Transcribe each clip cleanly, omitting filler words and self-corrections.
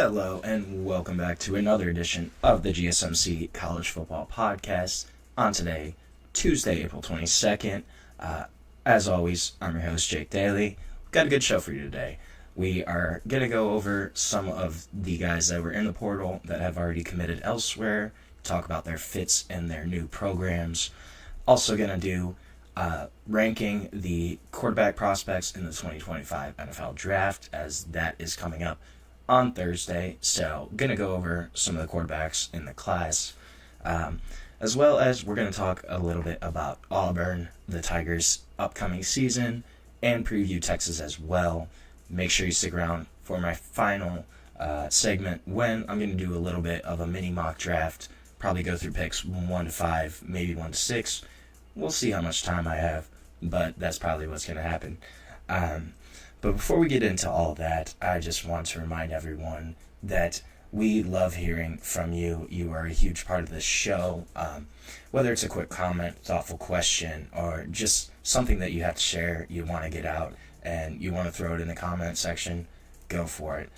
Hello and welcome back to another edition of the GSMC College Football Podcast on today, Tuesday, April 22nd. As always, I'm your host, Jake Daly. We've got a good show for you today. We are going to go over some of the guys that were in the portal that have already committed elsewhere, talk about their fits in their new programs. Also going to do ranking the quarterback prospects in the 2025 NFL Draft, as that is coming up on Thursday. So going to go over some of the quarterbacks in the class, as well as we're going to talk a little bit about Auburn, the Tigers' upcoming season, and preview Texas as well. Make sure you stick around for my final segment when I'm going to do a little bit of a mini mock draft, probably go through picks 1 to 5, maybe 1 to 6. We'll see how much time I have, but that's probably what's going to happen. But before we get into all that, I just want to remind everyone that we love hearing from you. You are a huge part of this show. Whether it's a quick comment, thoughtful question, or just something that you have to share, you want to get out, and you want to throw it in the comment section, go for it.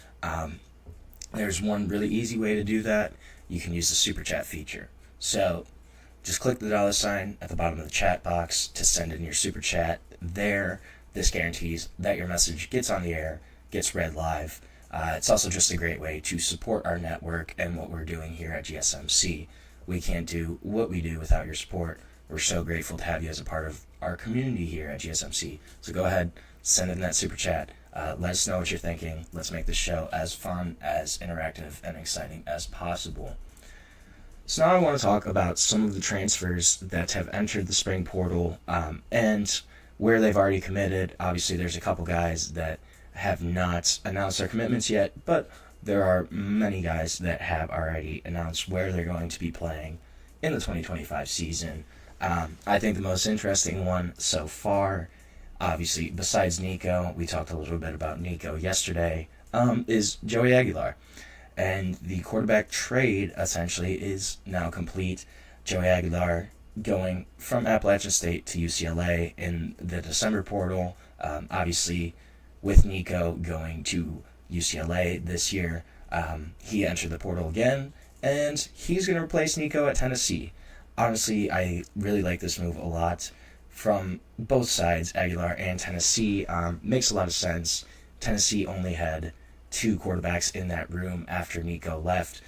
There's one really easy way to do that. You can use the Super Chat feature. So just click the $ at the bottom of the chat box to send in your Super Chat there. This guarantees that your message gets on the air, gets read live. It's also just a great way to support our network and what we're doing here at GSMC. We can't do what we do without your support. We're so grateful to have you as a part of our community here at GSMC. So go ahead, send in that Super Chat. Let us know what you're thinking. Let's make this show as fun, as interactive, and exciting as possible. So now I want to talk about some of the transfers that have entered the spring portal and where they've already committed. Obviously, there's a couple guys that have not announced their commitments yet, but there are many guys that have already announced where they're going to be playing in the 2025 season. I think the most interesting one so far, obviously, besides Nico, we talked a little bit about Nico yesterday, is Joey Aguilar. And the quarterback trade, essentially, is now complete. Joey Aguilar going from Appalachian State to UCLA in the December portal. Obviously, with Nico going to UCLA this year, he entered the portal again, and he's going to replace Nico at Tennessee. Honestly, I really like this move a lot from both sides, Aguilar and Tennessee. Makes a lot of sense. Tennessee only had 2 quarterbacks in that room after Nico left,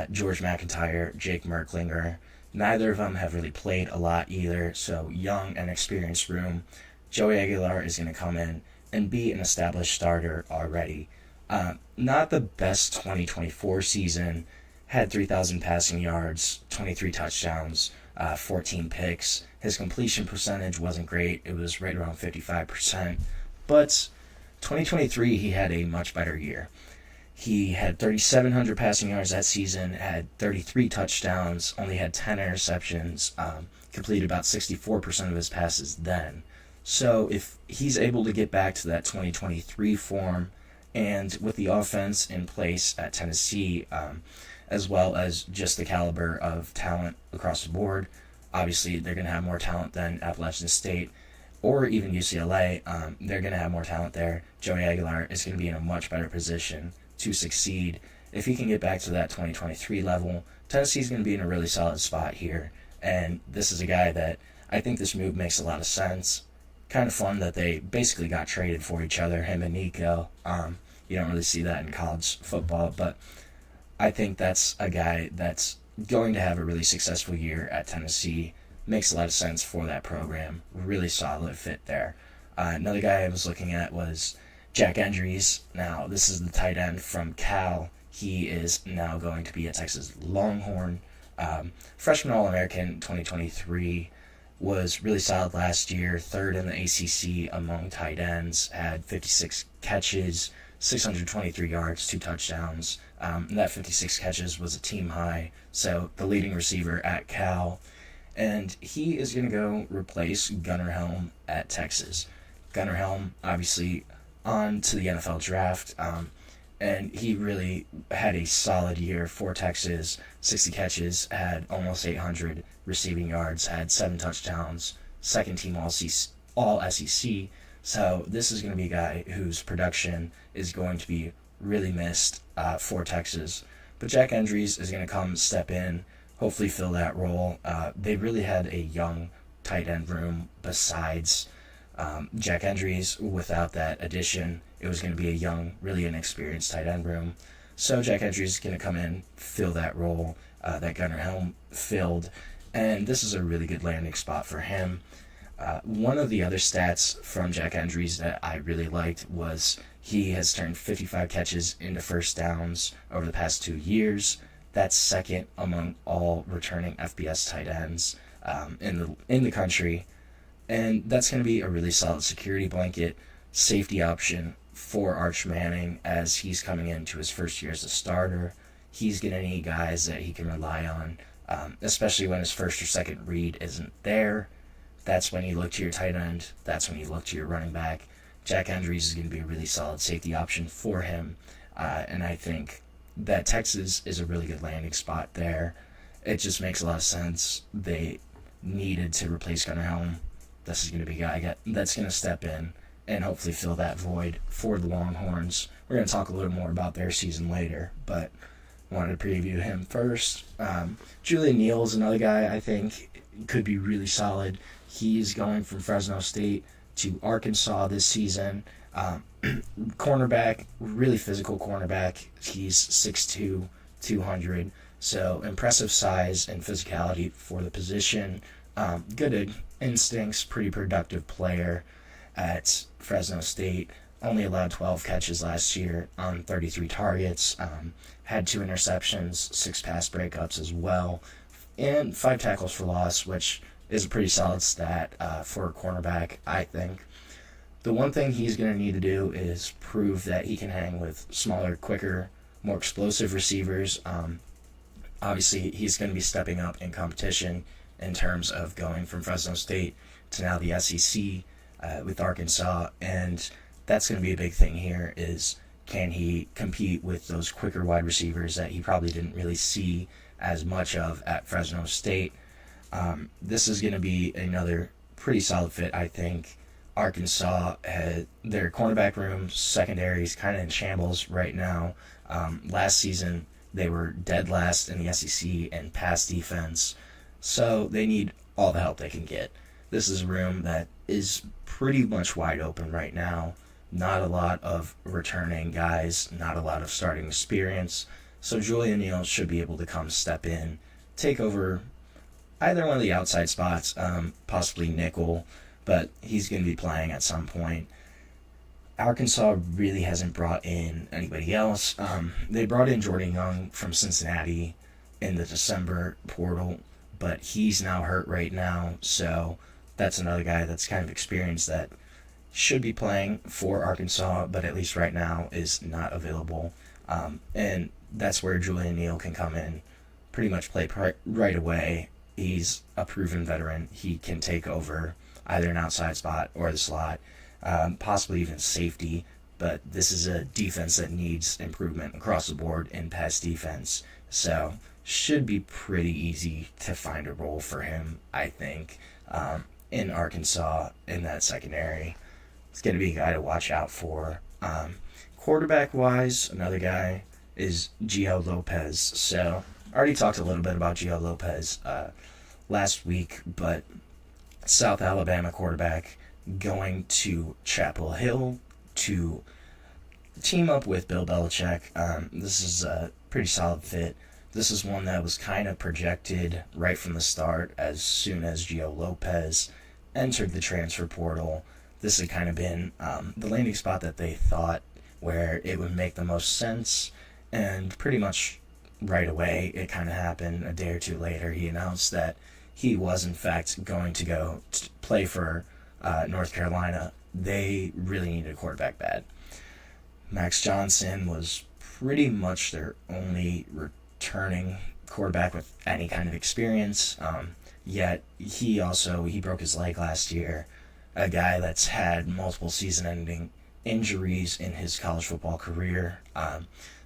George McIntyre, Jake Merklinger. Neither of them have really played a lot either, so young and experienced room. Joey Aguilar is going to come in and be an established starter already. Not the best 2024 season, had 3,000 passing yards, 23 touchdowns, 14 picks. His completion percentage wasn't great. It was right around 55%. But 2023, he had a much better year. He had 3,700 passing yards that season, had 33 touchdowns, only had 10 interceptions, completed about 64% of his passes then. So if he's able to get back to that 2023 form, and with the offense in place at Tennessee, as well as just the caliber of talent across the board, obviously they're going to have more talent than Appalachian State or even UCLA. They're going to have more talent there. Joey Aguilar is going to be in a much better position to succeed. If he can get back to that 2023 level, Tennessee's going to be in a really solid spot here. And this is a guy that I think this move makes a lot of sense. Kind of fun that they basically got traded for each other, him and Nico. You don't really see that in college football, but I think that's a guy that's going to have a really successful year at Tennessee. Makes a lot of sense for that program. Really solid fit there. Another guy I was looking at was Jack Endries. Now, this is the tight end from Cal. He is now going to be a Texas Longhorn. Freshman All-American 2023. Was really solid last year. 3rd in the ACC among tight ends. Had 56 catches, 623 yards, 2 touchdowns. And that 56 catches was a team high. So the leading receiver at Cal. And he is going to go replace Gunnar Helm at Texas. Gunnar Helm, obviously, on to the NFL draft. And he really had a solid year for Texas. 60 catches, had almost 800 receiving yards, had 7 touchdowns, second team all SEC. So this is going to be a guy whose production is going to be really missed for Texas. But Jack Endries is going to come step in, hopefully fill that role. They really had a young tight end room besides Jack Endries. Without that addition, it was going to be a young, really inexperienced tight end room. So Jack Endries is going to come in, fill that role that Gunnar Helm filled, and this is a really good landing spot for him. One of the other stats from Jack Endries that I really liked was he has turned 55 catches into first downs over the past 2 years. That's second among all returning FBS tight ends in the country. And that's going to be a really solid security blanket, safety option for Arch Manning as he's coming into his first year as a starter. He's going to need guys that he can rely on, especially when his first or second read isn't there. That's when you look to your tight end. That's when you look to your running back. Jack Endries is going to be a really solid safety option for him. And I think that Texas is a really good landing spot there. It just makes a lot of sense. They needed to replace Gunnar Helm. This is going to be a guy that's going to step in and hopefully fill that void for the Longhorns. We're going to talk a little more about their season later, but wanted to preview him first. Julian Neal is another guy I think could be really solid. He's going from Fresno State to Arkansas this season. Cornerback, really physical cornerback. He's 6'2", 200. So impressive size and physicality for the position. Good instincts, pretty productive player at Fresno State. Only allowed 12 catches last year on 33 targets. Had 2 interceptions, 6 pass breakups as well, and 5 tackles for loss, which is a pretty solid stat for a cornerback, I think. The one thing he's going to need to do is prove that he can hang with smaller, quicker, more explosive receivers. Obviously, he's going to be stepping up in competition in terms of going from Fresno State to now the SEC with Arkansas, and that's going to be a big thing here is can he compete with those quicker wide receivers that he probably didn't really see as much of at Fresno State. This is going to be another pretty solid fit, I think. Arkansas had their cornerback room, secondaries kind of in shambles right now. Last season, they were dead last in the SEC in pass defense, so they need all the help they can get. This is a room that is pretty much wide open right now. Not a lot of returning guys, not a lot of starting experience. So Julian Neal should be able to come step in, take over either one of the outside spots, possibly nickel, but he's going to be playing at some point. Arkansas really hasn't brought in anybody else. They brought in Jordan Young from Cincinnati in the December portal, but he's now hurt right now, so that's another guy that's kind of experienced that should be playing for Arkansas, but at least right now is not available. And that's where Julian Neal can come in, pretty much play right away. He's a proven veteran. He can take over either an outside spot or the slot, possibly even safety. But this is a defense that needs improvement across the board in pass defense. So should be pretty easy to find a role for him, I think, in Arkansas in that secondary. It's going to be a guy to watch out for. Quarterback-wise, another guy is Gio Lopez. So I already talked a little bit about Gio Lopez last week, but South Alabama quarterback going to Chapel Hill to team up with Bill Belichick. This is a pretty solid fit. This is one that was kind of projected right from the start as soon as Gio Lopez entered the transfer portal. This had kind of been the landing spot that they thought where it would make the most sense, and pretty much right away it kind of happened. A day or two later, he announced that he was in fact going to go to play for North Carolina. They really needed a quarterback bad. Max Johnson was pretty much their only returning quarterback with any kind of experience, yet he broke his leg last year. A guy that's had multiple season-ending injuries in his college football career.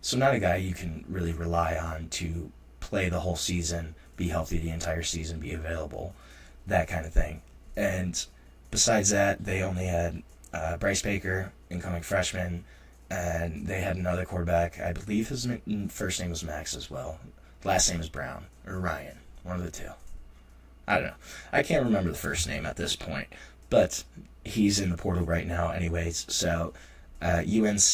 So not a guy you can really rely on to play the whole season, be healthy the entire season, be available, that kind of thing. And besides that, they only had Bryce Baker, incoming freshman, and they had another quarterback. I believe his first name was Max as well. Last name is Brown or Ryan, one of the two. I don't know. I can't remember the first name at this point, but he's in the portal right now anyways. So UNC,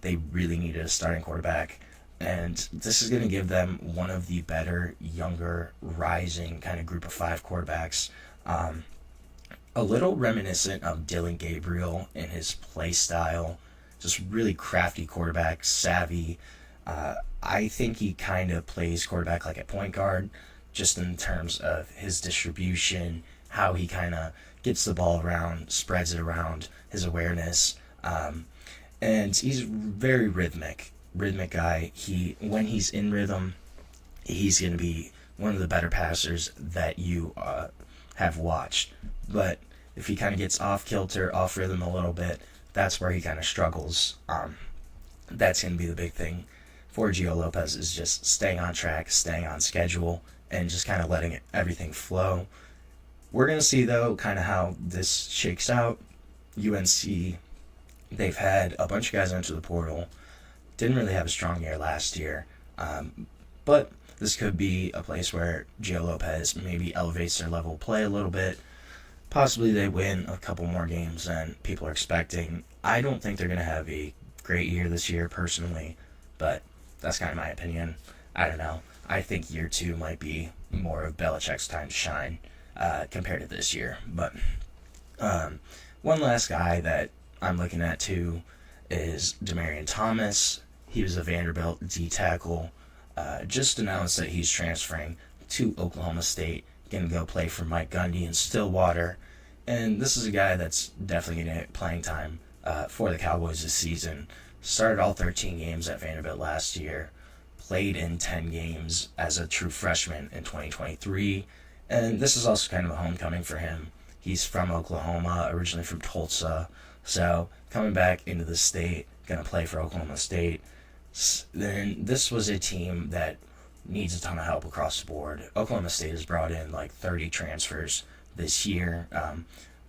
they really needed a starting quarterback, and this is going to give them one of the better, younger, rising kind of group of 5 quarterbacks. A little reminiscent of Dylan Gabriel in his play style. Just really crafty quarterback, savvy. I think he kind of plays quarterback like a point guard, just in terms of his distribution, how he kind of gets the ball around, spreads it around, his awareness. And he's very rhythmic guy. When he's in rhythm, he's going to be one of the better passers that you have watched. But if he kind of gets off kilter, off rhythm a little bit, that's where he kind of struggles. That's going to be the big thing for Gio Lopez, is just staying on track, staying on schedule, and just kind of letting everything flow. We're going to see, though, kind of how this shakes out. UNC, they've had a bunch of guys enter the portal. Didn't really have a strong year last year. But this could be a place where Gio Lopez maybe elevates their level of play a little bit. Possibly they win a couple more games than people are expecting. I don't think they're going to have a great year this year, personally, but that's kind of my opinion. I don't know. I think year 2 might be more of Belichick's time to shine compared to this year. But one last guy that I'm looking at, too, is Demarion Thomas. He was a Vanderbilt D tackle. Just announced that he's transferring to Oklahoma State, going to go play for Mike Gundy in Stillwater. And this is a guy that's definitely going to get playing time for the Cowboys this season. Started all 13 games at Vanderbilt last year. Played in 10 games as a true freshman in 2023. And this is also kind of a homecoming for him. He's from Oklahoma, originally from Tulsa. So coming back into the state, going to play for Oklahoma State. Then this was a team that needs a ton of help across the board. Oklahoma State has brought in like 30 transfers this year.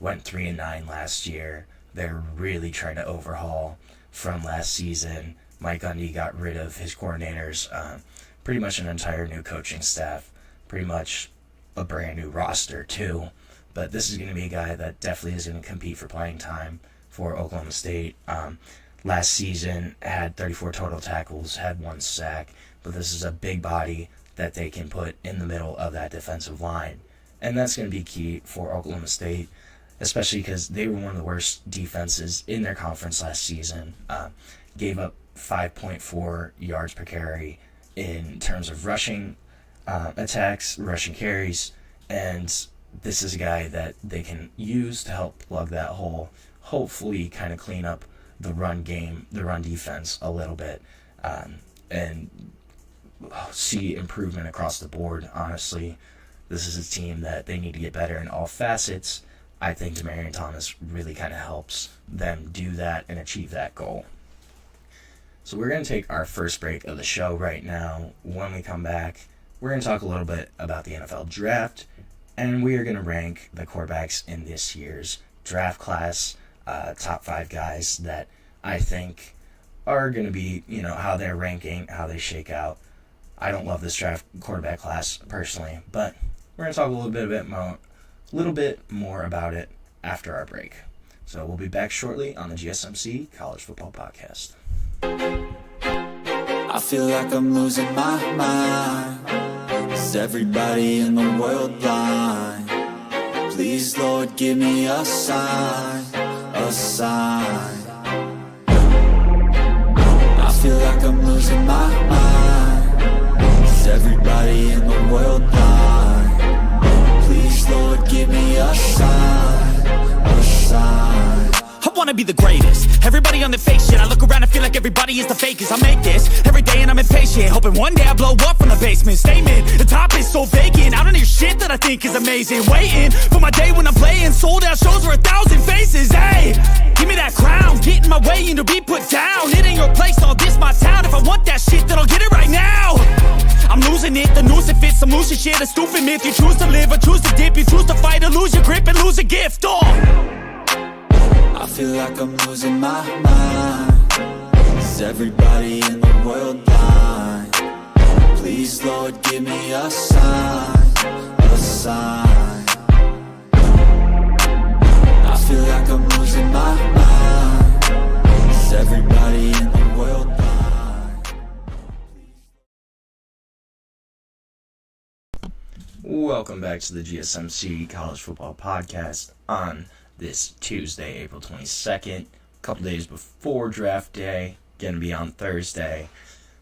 Went 3-9 last year. They're really trying to overhaul from last season. Mike Gundy got rid of his coordinators. Pretty much an entire new coaching staff. Pretty much a brand new roster too. But this is going to be a guy that definitely is going to compete for playing time for Oklahoma State. Last season had 34 total tackles, had 1 sack. But this is a big body that they can put in the middle of that defensive line. And that's going to be key for Oklahoma State, especially because they were one of the worst defenses in their conference last season. Gave up 5.4 yards per carry in terms of rushing attacks, rushing carries. And this is a guy that they can use to help plug that hole, hopefully kind of clean up the run game, the run defense a little bit, and see improvement across the board. Honestly, this is a team that they need to get better in all facets. I think Demarion Thomas really kind of helps them do that and achieve that goal. So we're going to take our first break of the show right now. When we come back, we're going to talk a little bit about the NFL draft, and we are going to rank the quarterbacks in this year's draft class, top 5 guys that I think are going to be, how they're ranking, how they shake out. I don't love this draft quarterback class personally, but we're going to talk a little bit more about it after our break. So we'll be back shortly on the GSMC College Football Podcast. I feel like I'm losing my mind. Is everybody in the world blind? Please, Lord, give me a sign, a sign. I feel like I'm losing my mind. Is everybody in the world blind? Please, Lord, give me a sign, a sign. I wanna be the greatest. Everybody on the fake shit. I look around and feel like everybody is the fakest. I make this every day and I'm impatient, hoping one day I blow up from the basement. Statement, the top is so vacant. I don't hear shit that I think is amazing. Waiting for my day when I'm playing sold out shows for 1,000 faces. Hey, give me that crown, get in my way and to be put down. It ain't your place, all this my town. If I want that shit, then I'll get it right now. I'm losing it, the noose it fits. I'm losing shit, a stupid myth. You choose to live or choose to dip. You choose to fight or lose your grip and lose a gift. I feel like I'm losing my mind. Is everybody in the world blind? Please, Lord, give me a sign, a sign. I feel like I'm losing my mind. Is everybody in the world blind? Welcome back to the GSMC College Football Podcast on this Tuesday, April 22nd, a couple days before draft day, going to be on Thursday.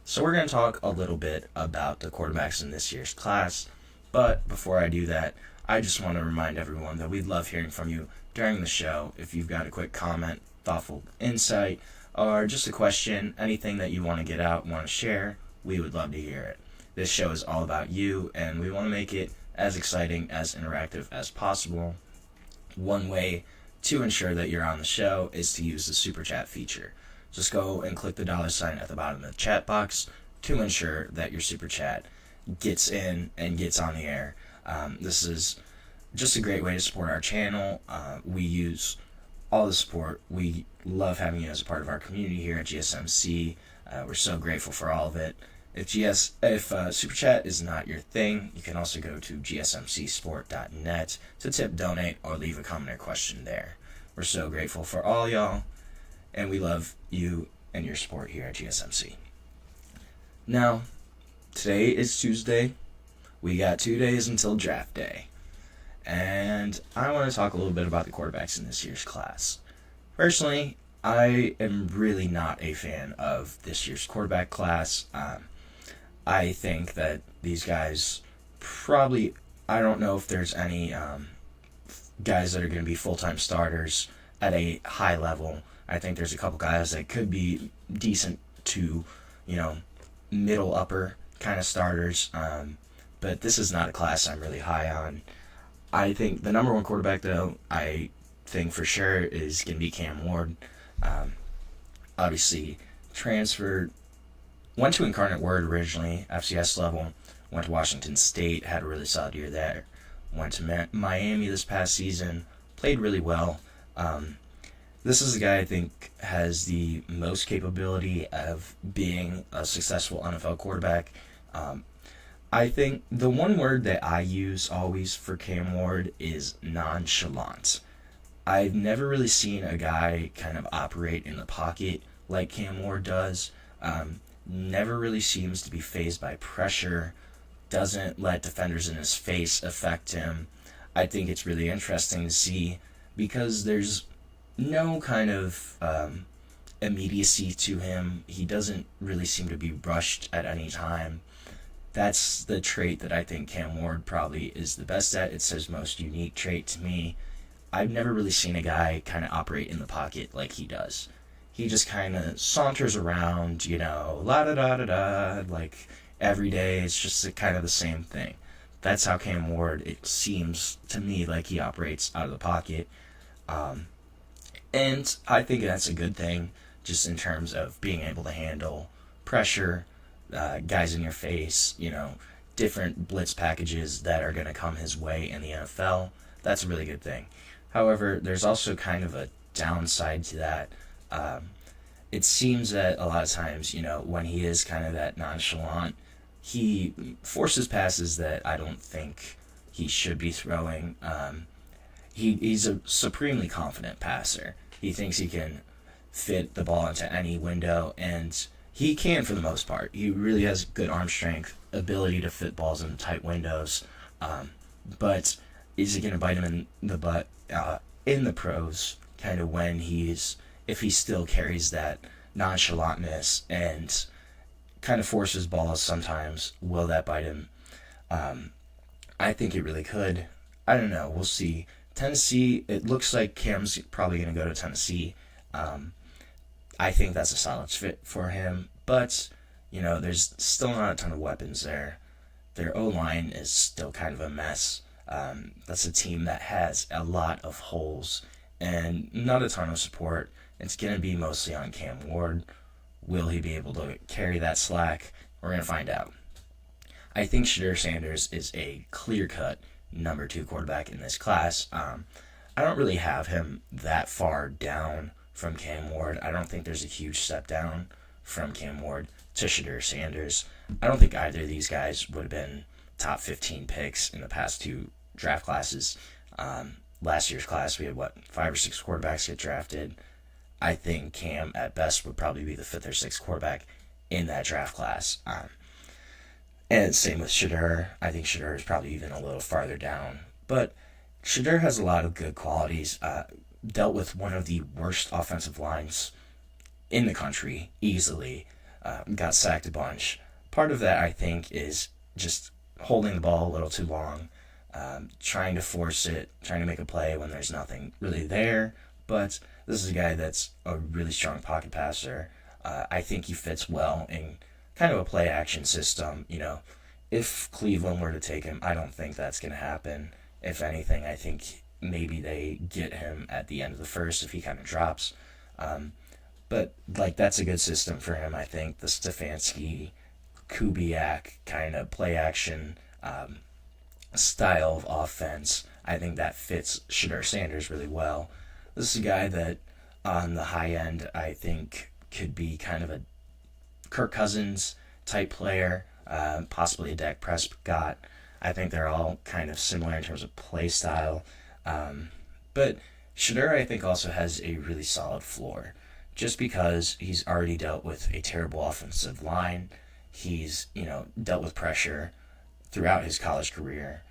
So we're going to talk a little bit about the quarterbacks in this year's class, but before I do that, I just want to remind everyone that we'd love hearing from you during the show. If you've got a quick comment, thoughtful insight, or just a question, anything that you want to get out, want to share, we would love to hear it. This show is all about you, and we want to make it as exciting, as interactive as possible. One way to ensure that you're on the show is to use the Super Chat feature. Just go and click the $sign at the bottom of the chat box to ensure that your Super Chat gets in and gets on the air. This is just a great way to support our channel. We use all the support. We love having you as a part of our community here at GSMC. We're so grateful for all of it. If Super Chat is not your thing, you can also go to gsmcsport.net to tip, donate, or leave a comment or question there. We're so grateful for all y'all, and we love you and your support here at GSMC. Now, today is Tuesday. We got 2 days until draft day, and I want to talk a little bit about the quarterbacks in this year's class. Personally, I am really not a fan of this year's quarterback class. I think that these guys probably, I don't know if there's any guys that are going to be full-time starters at a high level. I think there's a couple guys that could be decent to, middle upper kind of starters. But this is not a class I'm really high on. I think the number one quarterback, though, I think for sure is going to be Cam Ward. Obviously, transferred. Went to Incarnate Word originally, FCS level. Went to Washington State, had a really solid year there. Went to Miami this past season, played really well. This is a guy I think has the most capability of being a successful NFL quarterback. I think the one word that I use always for Cam Ward is nonchalant. I've never really seen a guy kind of operate in the pocket like Cam Ward does. Never really seems to be fazed by pressure, doesn't let defenders in his face affect him. I think it's really interesting to see because there's no kind of immediacy to him. He doesn't really seem to be rushed at any time. That's the trait that I think Cam Ward probably is the best at. It's his most unique trait to me. I've never really seen a guy kind of operate in the pocket like he does. He just kind of saunters around, la-da-da-da-da, like every day. It's just kind of the same thing. That's how Cam Ward, it seems to me like he operates out of the pocket. And I think that's a good thing just in terms of being able to handle pressure, guys in your face, different blitz packages that are going to come his way in the NFL. That's a really good thing. However, there's also kind of a downside to that. It seems that a lot of times, when he is kind of that nonchalant, he forces passes that I don't think he should be throwing. He's a supremely confident passer. He thinks he can fit the ball into any window, and he can for the most part. He really has good arm strength, ability to fit balls in tight windows. But is it going to bite him in the butt in the pros, kind of if he still carries that nonchalantness and kind of forces balls sometimes, will that bite him? I think it really could. I don't know. We'll see. Tennessee, it looks like Cam's probably going to go to Tennessee. I think that's a solid fit for him. But, there's still not a ton of weapons there. Their O-line is still kind of a mess. That's a team that has a lot of holes and not a ton of support. It's going to be mostly on Cam Ward. Will he be able to carry that slack? We're going to find out. I think Shedeur Sanders is a clear-cut number 2 quarterback in this class. I don't really have him that far down from Cam Ward. I don't think there's a huge step down from Cam Ward to Shedeur Sanders. I don't think either of these guys would have been top 15 picks in the past two draft classes. Last year's class, we had, 5 or 6 quarterbacks get drafted. I think Cam, at best, would probably be the 5th or 6th quarterback in that draft class. And same with Shedeur. I think Shedeur is probably even a little farther down. But Shedeur has a lot of good qualities. Dealt with one of the worst offensive lines in the country, easily. Got sacked a bunch. Part of that, I think, is just holding the ball a little too long. Trying to force it, trying to make a play when there's nothing really there. But this is a guy that's a really strong pocket passer. I think he fits well in kind of a play-action system. If Cleveland were to take him, I don't think that's going to happen. If anything, I think maybe they get him at the end of the first if he kind of drops. But that's a good system for him, I think. The Stefanski, Kubiak kind of play-action style of offense, I think that fits Shedeur Sanders really well. This is a guy that on the high end I think could be kind of a Kirk Cousins type player, possibly a Dak Prescott. I think they're all kind of similar in terms of play style. But Shedeur, I think, also has a really solid floor just because he's already dealt with a terrible offensive line. He's, dealt with pressure throughout his college career.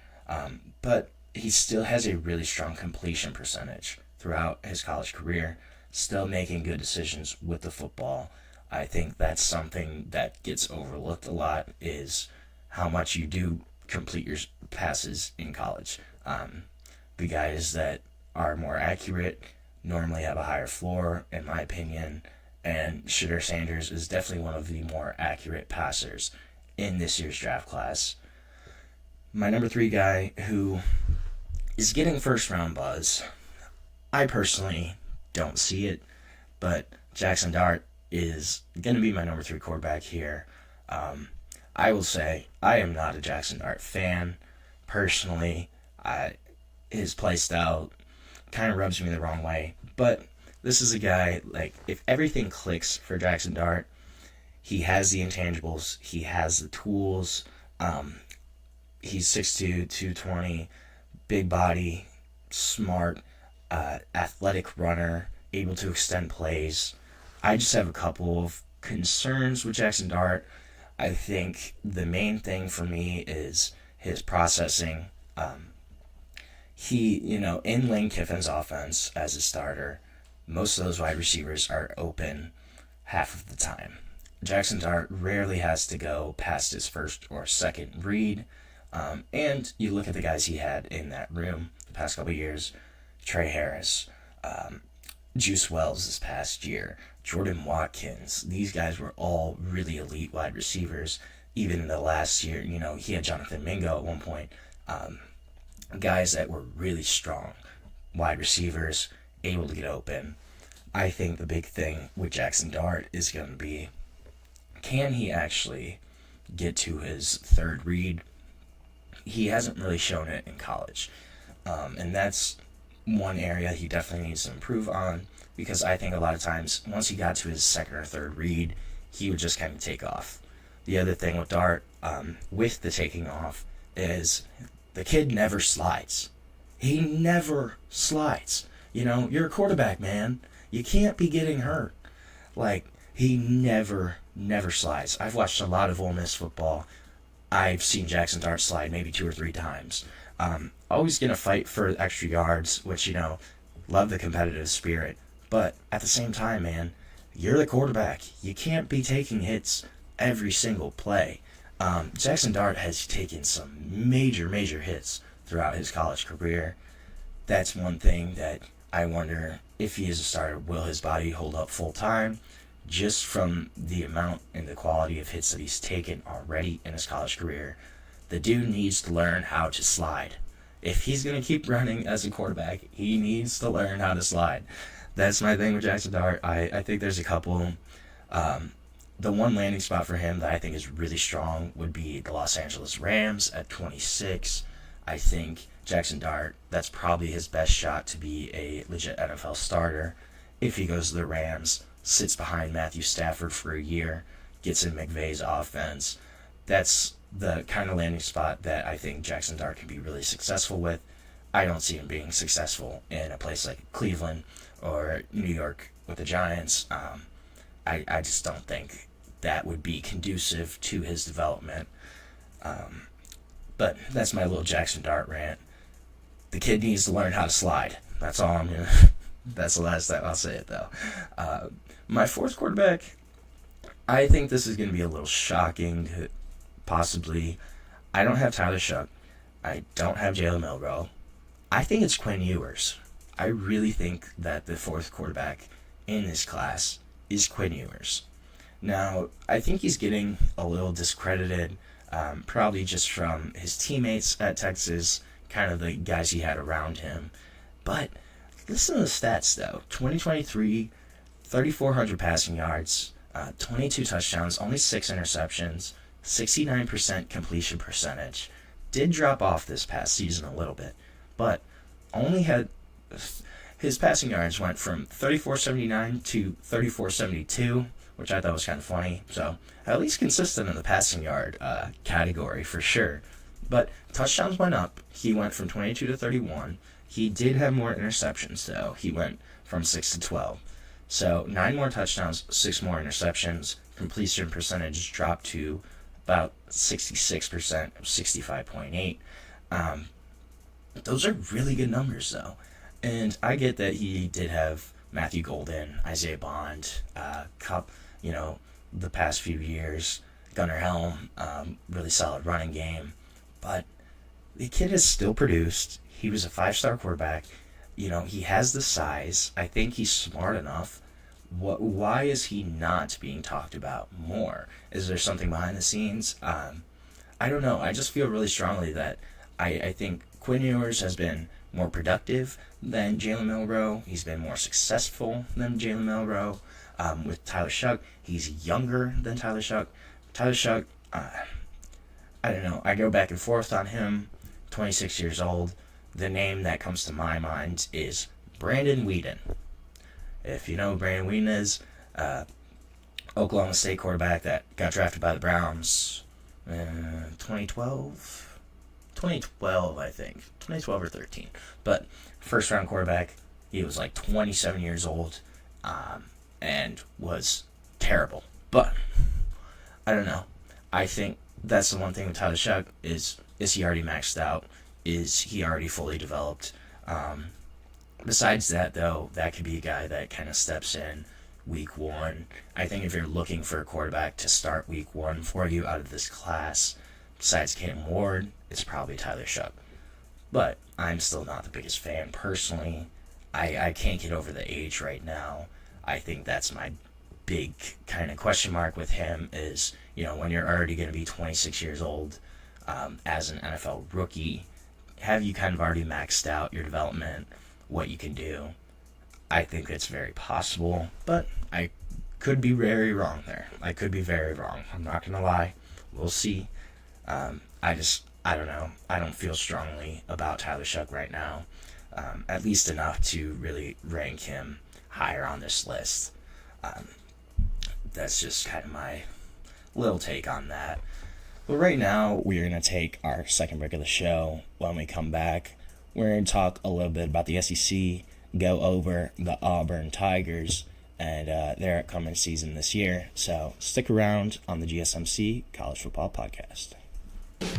But he still has a really strong completion percentage throughout his college career, still making good decisions with the football. I think that's something that gets overlooked a lot, is how much you do complete your passes in college. The guys that are more accurate normally have a higher floor, in my opinion, and Shedeur Sanders is definitely one of the more accurate passers in this year's draft class. My number 3 guy, who is getting first round buzz, I personally don't see it, but Jackson Dart is going to be my number 3 quarterback here. I will say I am not a Jackson Dart fan. Personally, his play style kind of rubs me the wrong way, but this is a guy, if everything clicks for Jackson Dart, he has the intangibles, he has the tools. He's 6'2", 220, big body, smart, athletic runner, able to extend plays. I just have a couple of concerns with Jackson Dart. I think the main thing for me is his processing. He, in Lane Kiffin's offense as a starter, most of those wide receivers are open half of the time. Jackson Dart rarely has to go past his first or second read. And you look at the guys he had in that room the past couple of years, Trey Harris, Juice Wells this past year, Jordan Watkins. These guys were all really elite wide receivers. Even in the last year, he had Jonathan Mingo at one point. Guys that were really strong wide receivers, able to get open. I think the big thing with Jackson Dart is going to be, can he actually get to his third read? He hasn't really shown it in college. And that's one area he definitely needs to improve on, because I think a lot of times once he got to his second or third read, he would just kind of take off. The other thing with Dart, with the taking off, is the kid never slides. He never slides. You're a quarterback, man. You can't be getting hurt. He never slides. I've watched a lot of Ole Miss football. I've seen Jackson Dart slide maybe 2 or 3 times. Always going to fight for extra yards, which, love the competitive spirit. But at the same time, man, you're the quarterback. You can't be taking hits every single play. Jackson Dart has taken some major hits throughout his college career. That's one thing that I wonder, if he is a starter, will his body hold up full time? Just from the amount and the quality of hits that he's taken already in his college career, the dude needs to learn how to slide. If he's going to keep running as a quarterback, he needs to learn how to slide. That's my thing with Jackson Dart. I think there's a couple. The one landing spot for him that I think is really strong would be the Los Angeles Rams at 26. I think Jackson Dart, that's probably his best shot to be a legit NFL starter if he goes to the Rams. sits behind Matthew Stafford for a year, gets in McVay's offense. That's the kind of landing spot that I think Jackson Dart could be really successful with. I don't see him being successful in a place like Cleveland or New York with the Giants. I just don't think that would be conducive to his development. But that's my little Jackson Dart rant. The kid needs to learn how to slide. That's all I'm going to... That's the last time I'll say it, though. My fourth quarterback, I think this is going to be a little shocking, possibly. I don't have Tyler Shough. I don't have Jalen Milroe. I think it's Quinn Ewers. I really think that the fourth quarterback in this class is Quinn Ewers. Now, I think he's getting a little discredited, probably just from his teammates at Texas, kind of the guys he had around him. But listen to the stats, though. 2023, 3,400 passing yards, 22 touchdowns, only 6 interceptions, 69% completion percentage. Did drop off this past season a little bit, but only had... His passing yards went from 3,479 to 3,472, which I thought was kind of funny. So, at least consistent in the passing yard category for sure. But touchdowns went up. He went from 22 to 31. He did have more interceptions, though. He went from 6 to 12. So, 9 more touchdowns, 6 more interceptions. Completion percentage dropped to about 66%, 65.8. Those are really good numbers, though. And I get that he did have Matthew Golden, Isaiah Bond, Cup, the past few years, Gunnar Helm, really solid running game. But the kid has still produced. He was a 5-star quarterback. He has the size. I think he's smart enough. Why is he not being talked about more? Is there something behind the scenes? I don't know. I just feel really strongly that I think Quinn Ewers has been more productive than Jalen Milroe. He's been more successful than Jalen Milroe. With Tyler Shough, he's younger than Tyler Shough. Tyler Shough, I don't know. I go back and forth on him. 26 years old. The name that comes to my mind is Brandon Weeden. If you know who Brandon Weeden is, Oklahoma State quarterback that got drafted by the Browns 2012, I think. 2012 or 13. But first round quarterback, he was like 27 years old and was terrible. But I don't know. I think that's the one thing with Tyler Shough is he already maxed out? Is he already fully developed? Besides that, though, that could be a guy that kind of steps in week 1. I think if you're looking for a quarterback to start week 1 for you out of this class, besides Cam Ward, it's probably Tyler Shough. But I'm still not the biggest fan personally. I can't get over the age right now. I think that's my big kind of question mark with him is, when you're already going to be 26 years old as an NFL rookie, have you kind of already maxed out your development, what you can do? I think it's very possible, but I could be very wrong there. I could be very wrong. I'm not going to lie. We'll see. I don't know. I don't feel strongly about Tyler Shough right now, at least enough to really rank him higher on this list. That's just kind of my little take on that. But right now, we're going to take our second break of the show. When we come back, we're going to talk a little bit about the SEC, go over the Auburn Tigers and their upcoming season this year. So stick around on the GSMC College Football Podcast.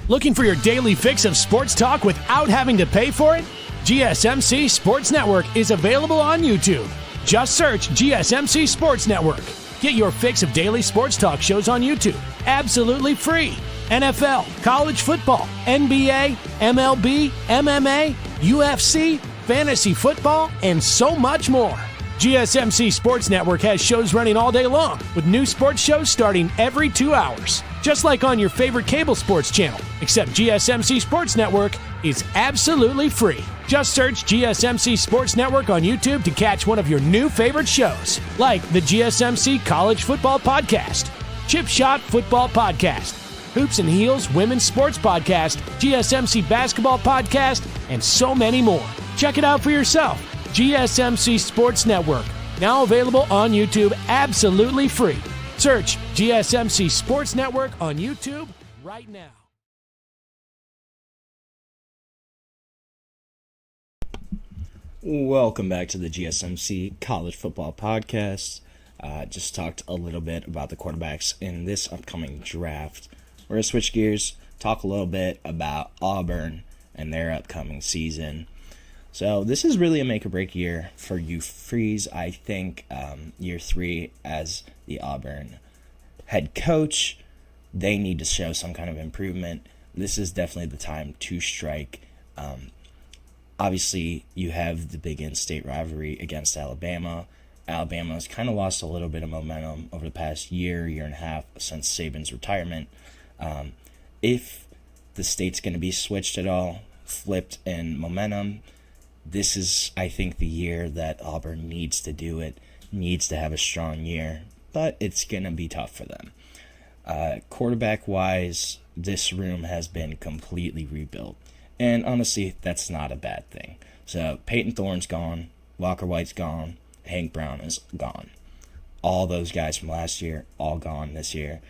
Looking for your daily fix of sports talk without having to pay for it? GSMC Sports Network is available on YouTube. Just search GSMC Sports Network. Get your fix of daily sports talk shows on YouTube, absolutely free. NFL, college football, NBA, MLB, MMA, UFC, fantasy football, and so much more. GSMC Sports Network has shows running all day long, with new sports shows starting every 2 hours. Just like on your favorite cable sports channel, except GSMC Sports Network is absolutely free. Just search GSMC Sports Network on YouTube to catch one of your new favorite shows, like the GSMC College Football Podcast, Chip Shot Football Podcast, Hoops and Heels Women's Sports Podcast, GSMC Basketball Podcast, and so many more. Check it out for yourself. GSMC Sports Network, Now available on YouTube absolutely free. Search GSMC Sports Network on YouTube right now. Welcome back to the GSMC College Football Podcast. Just talked a little bit about the quarterbacks in this upcoming draft. We're going to switch gears, talk a little bit about Auburn and their upcoming season. So this is really a make-or-break year for Hugh Freeze. I think year 3 as the Auburn head coach, they need to show some kind of improvement. This is definitely the time to strike. Obviously, you have the big in-state rivalry against Alabama. Alabama's kind of lost a little bit of momentum over the past year and a half since Saban's retirement. If the state's going to be switched at all, flipped in momentum, this is, I think, the year that Auburn needs to do it, needs to have a strong year, but it's going to be tough for them. Quarterback-wise, this room has been completely rebuilt. And honestly, that's not a bad thing. So Peyton Thorne's gone, Walker White's gone, Hank Brown is gone. All those guys from last year, all gone this year.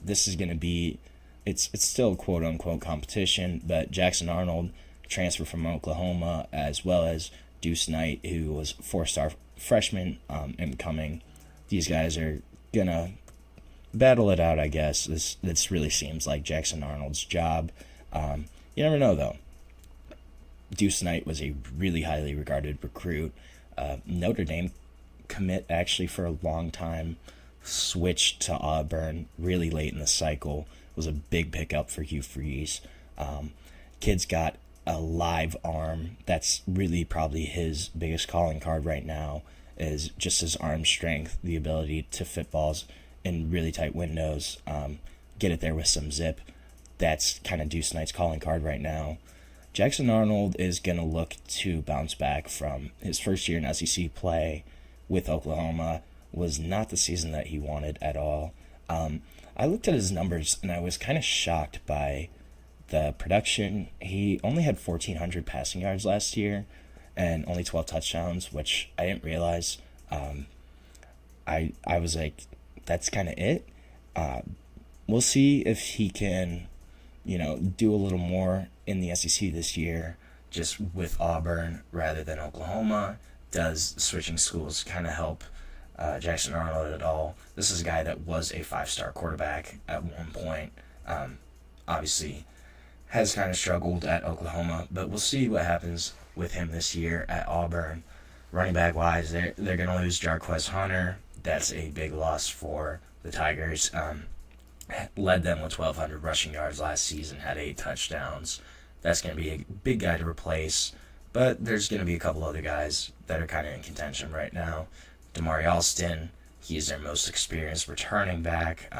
This is going to be, it's still quote-unquote competition, but Jackson Arnold, transfer from Oklahoma, as well as Deuce Knight, who was 4-star freshman incoming. These guys are going to battle it out, I guess. This really seems like Jackson Arnold's job. You never know, though. Deuce Knight was a really highly regarded recruit. Notre Dame commit, actually, for a long time. Switched to Auburn really late in the cycle. Was a big pickup for Hugh Freeze. Kid's got a live arm. That's really probably his biggest calling card right now, is just his arm strength, the ability to fit balls in really tight windows, get it there with some zip. That's kind of Deuce Knight's calling card right now. Jackson Arnold is going to look to bounce back from his first year in SEC play with Oklahoma. Was not the season that he wanted at all. I looked at his numbers, and I was kind of shocked by the production. He only had 1,400 passing yards last year and only 12 touchdowns, which I didn't realize. I was like, that's kind of it. We'll see if he can, do a little more in the SEC this year, just with Auburn rather than Oklahoma. Does switching schools kind of help Jackson Arnold at all? This is a guy that was a 5-star quarterback at one point. Obviously, has kind of struggled at Oklahoma, but we'll see what happens with him this year at Auburn. Running back wise, they're going to lose Jarquez Hunter. That's a big loss for the Tigers. Led them with 1,200 rushing yards last season, had 8 touchdowns. That's going to be a big guy to replace, but there's going to be a couple other guys that are kind of in contention right now. Damari Alston, he's their most experienced returning back.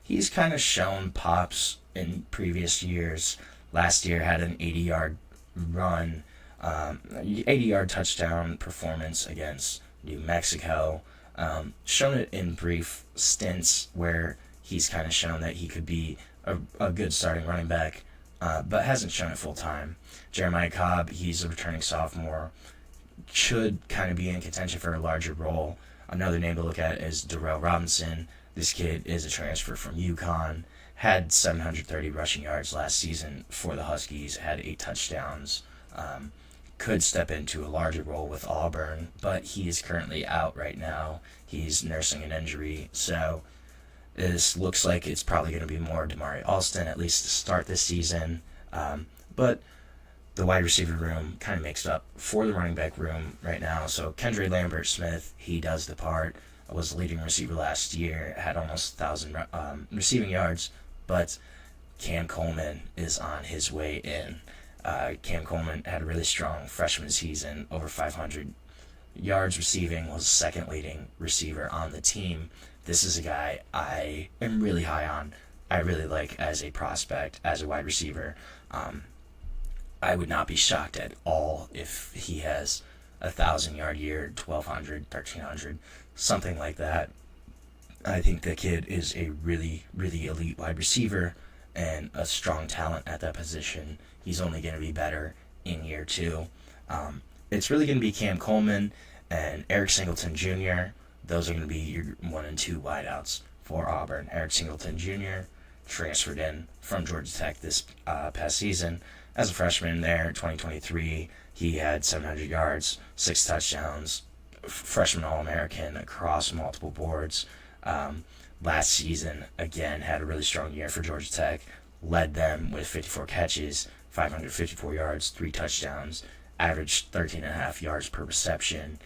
He's kind of shown pops in previous years. Last year had an 80-yard run, 80-yard touchdown performance against New Mexico. Shown it in brief stints where he's kind of shown that he could be a good starting running back, but hasn't shown it full time. Jeremiah Cobb, he's a returning sophomore, should kind of be in contention for a larger role. Another name to look at is Darrell Robinson. This kid is a transfer from UConn, had 730 rushing yards last season for the Huskies, had 8 touchdowns. Could step into a larger role with Auburn, but he is currently out right now. He's nursing an injury, so this looks like it's probably going to be more Damari Alston, at least to start this season. But the wide receiver room kind of makes up for the running back room right now. So Kendra Lambert-Smith, he does the part. Was the leading receiver last year, had almost 1,000 receiving yards, but Cam Coleman is on his way in. Cam Coleman had a really strong freshman season, over 500 yards receiving, was second leading receiver on the team. This is a guy I am really high on. I really like as a prospect, as a wide receiver. I would not be shocked at all if he has a 1,000-yard year, 1,200, 1,300, something like that. I think the kid is a really, really elite wide receiver and a strong talent at that position. He's only going to be better in year 2. It's really going to be Cam Coleman and Eric Singleton Jr. Those are going to be your 1 and 2 wideouts for Auburn. Eric Singleton Jr. transferred in from Georgia Tech this past season as a freshman there. 2023, he had 700 yards, 6 touchdowns, freshman All-American across multiple boards. Last season, again, had a really strong year for Georgia Tech, led them with 54 catches, 554 yards, 3 touchdowns, averaged 13.5 yards per reception.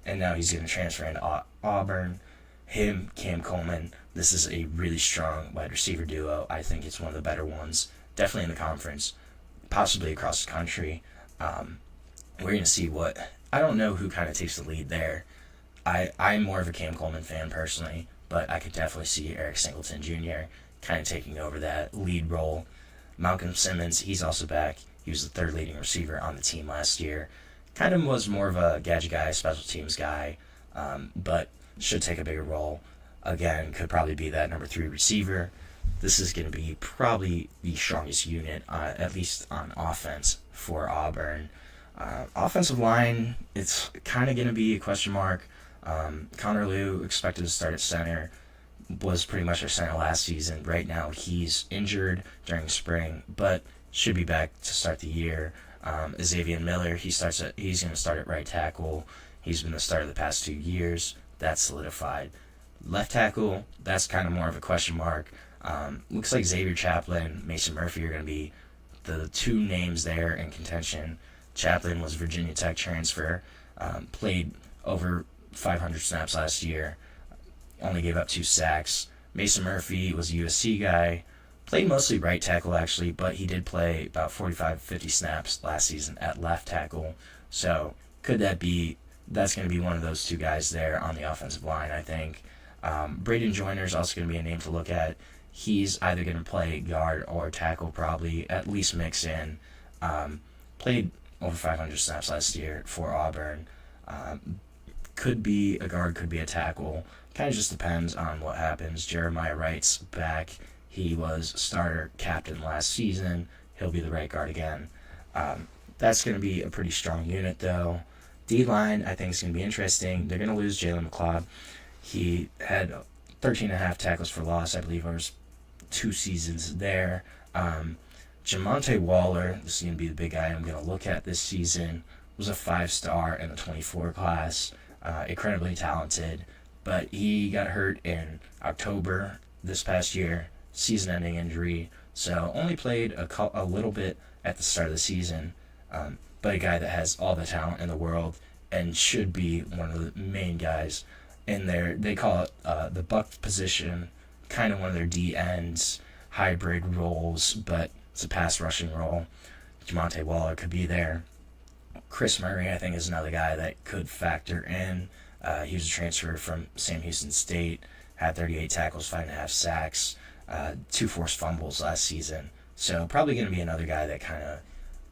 And now he's going to transfer into Auburn. Him, Cam Coleman, this is a really strong wide receiver duo. I think it's one of the better ones, definitely in the conference, possibly across the country. We're going to see I don't know who kind of takes the lead there. I'm more of a Cam Coleman fan personally, but I could definitely see Eric Singleton Jr. kind of taking over that lead role. Malcolm Simmons, he's also back. He was the third leading receiver on the team last year. Kind of was more of a gadget guy, special teams guy, but should take a bigger role. Again, could probably be that number 3 receiver. This is going to be probably the strongest unit, at least on offense, for Auburn. Offensive line, it's kind of going to be a question mark. Connor Liu, expected to start at center, was pretty much our center last season. Right now, he's injured during spring, but should be back to start the year. Xavier Miller, he's going to start at right tackle. He's been the starter the past 2 years. That's solidified. Left tackle, that's kind of more of a question mark. Looks like Xavier Chaplin, Mason Murphy are going to be the 2 names there in contention. Chaplin was Virginia Tech transfer, played over 500 snaps last year, only gave up 2 sacks. Mason Murphy was a USC guy, played mostly right tackle actually, but he did play about 45-50 snaps last season at left tackle. So that's going to be one of those 2 guys there on the offensive line, I think. Braden Joyner is also going to be a name to look at. He's either going to play guard or tackle, probably, at least mix in. Played over 500 snaps last year for Auburn. Could be a guard, could be a tackle. Kind of just depends on what happens. Jeremiah Wright's back. He was starter captain last season. He'll be the right guard again. That's going to be a pretty strong unit, though. D-line, I think, is going to be interesting. They're going to lose Jalen McLeod. He had 13.5 tackles for loss, I believe, over 2 seasons there. Jamonte Waller, this is going to be the big guy I'm going to look at this season, was a 5-star in the 24 class. Incredibly talented, but he got hurt in October this past year, season-ending injury, so only played a little bit at the start of the season, but a guy that has all the talent in the world and should be one of the main guys in there. They call it the buck position, kind of one of their D-ends, hybrid roles, but it's a pass rushing role. Jamonte Waller could be there. Chris Murray, I think, is another guy that could factor in. He was a transfer from Sam Houston State, had 38 tackles, 5.5 sacks, 2 forced fumbles last season. So probably going to be another guy that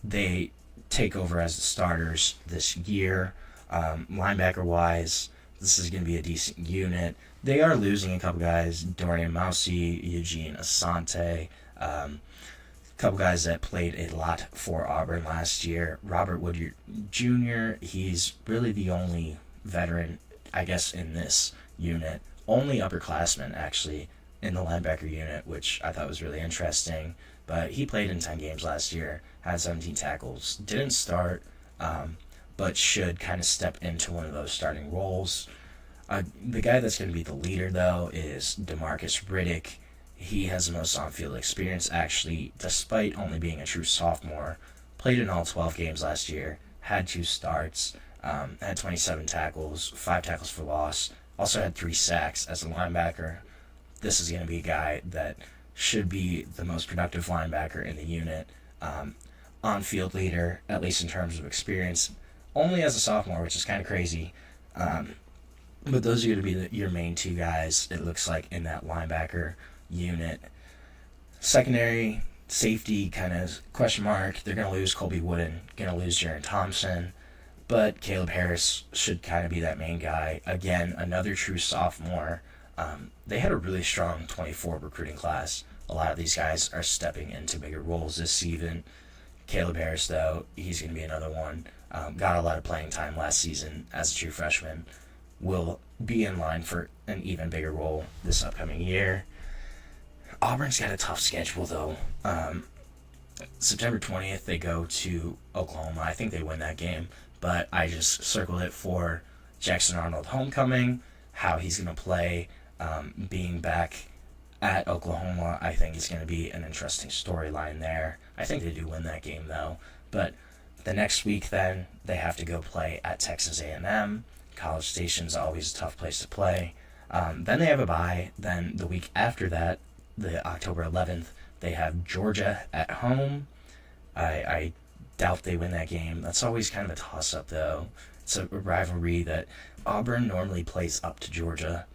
they take over as the starters this year. Linebacker-wise, this is going to be a decent unit. They are losing a couple guys, Dorian Mousy, Eugene Asante, a couple guys that played a lot for Auburn last year. Robert Woodyard Jr., he's really the only veteran, I guess, in this unit. Only upperclassman, actually, in the linebacker unit, which I thought was really interesting. But he played in 10 games last year, had 17 tackles, didn't start, but should kind of step into one of those starting roles. The guy that's going to be the leader, though, is DeMarcus Riddick. He has the most on-field experience, actually, despite only being a true sophomore. Played in all 12 games last year, had 2 starts, had 27 tackles, 5 tackles for loss, also had 3 sacks as a linebacker. This is going to be a guy that should be the most productive linebacker in the unit. On-field leader, at least in terms of experience, only as a sophomore, which is kind of crazy. But those are going to be your main 2 guys, it looks like, in that linebacker unit. Secondary, safety, kind of question mark. They're going to lose Colby Wooden, going to lose Jaron Thompson, but Caleb Harris should kind of be that main guy. Again, another true sophomore. They had a really strong 24 recruiting class. A lot of these guys are stepping into bigger roles this season. Caleb Harris, though, he's going to be another one. got a lot of playing time last season as a true freshman, will be in line for an even bigger role this upcoming year. Auburn's got a tough schedule, though. September 20th, they go to Oklahoma. I think they win that game, but I just circled it for Jackson Arnold homecoming, how he's going to play, being back at Oklahoma. I think is going to be an interesting storyline there. I think they do win that game, though. But the next week, then, they have to go play at Texas A&M. College Station's always a tough place to play. Then they have a bye. Then the week after that, the October 11th, they have Georgia at home. I doubt they win that game. That's always kind of a toss-up, though. It's a rivalry that Auburn normally plays up to Georgia.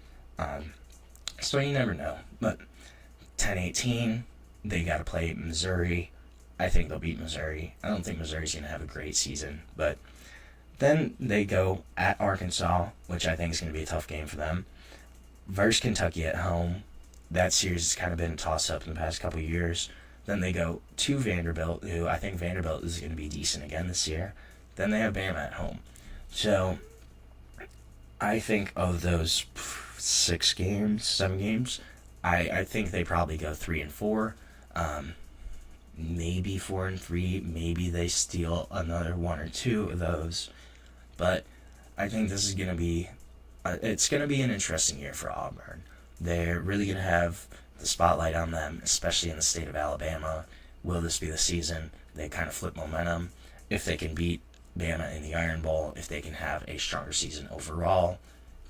So you never know. But 10-18, they got to play Missouri. I think they'll beat Missouri. I don't think Missouri's going to have a great season. But then they go at Arkansas, which I think is going to be a tough game for them. Versus Kentucky at home. That series has kind of been a toss-up in the past couple of years. Then they go to Vanderbilt, who I think Vanderbilt is going to be decent again this year. Then they have Bama at home. So I think of those 7 games, I think they probably go 3-4, maybe 4-3, maybe they steal another 1 or 2 of those. But I think this is going to be, it's going to be an interesting year for Auburn. They're really going to have the spotlight on them, especially in the state of Alabama. Will this be the season they kind of flip momentum? If they can beat Bama in the Iron Bowl, if they can have a stronger season overall,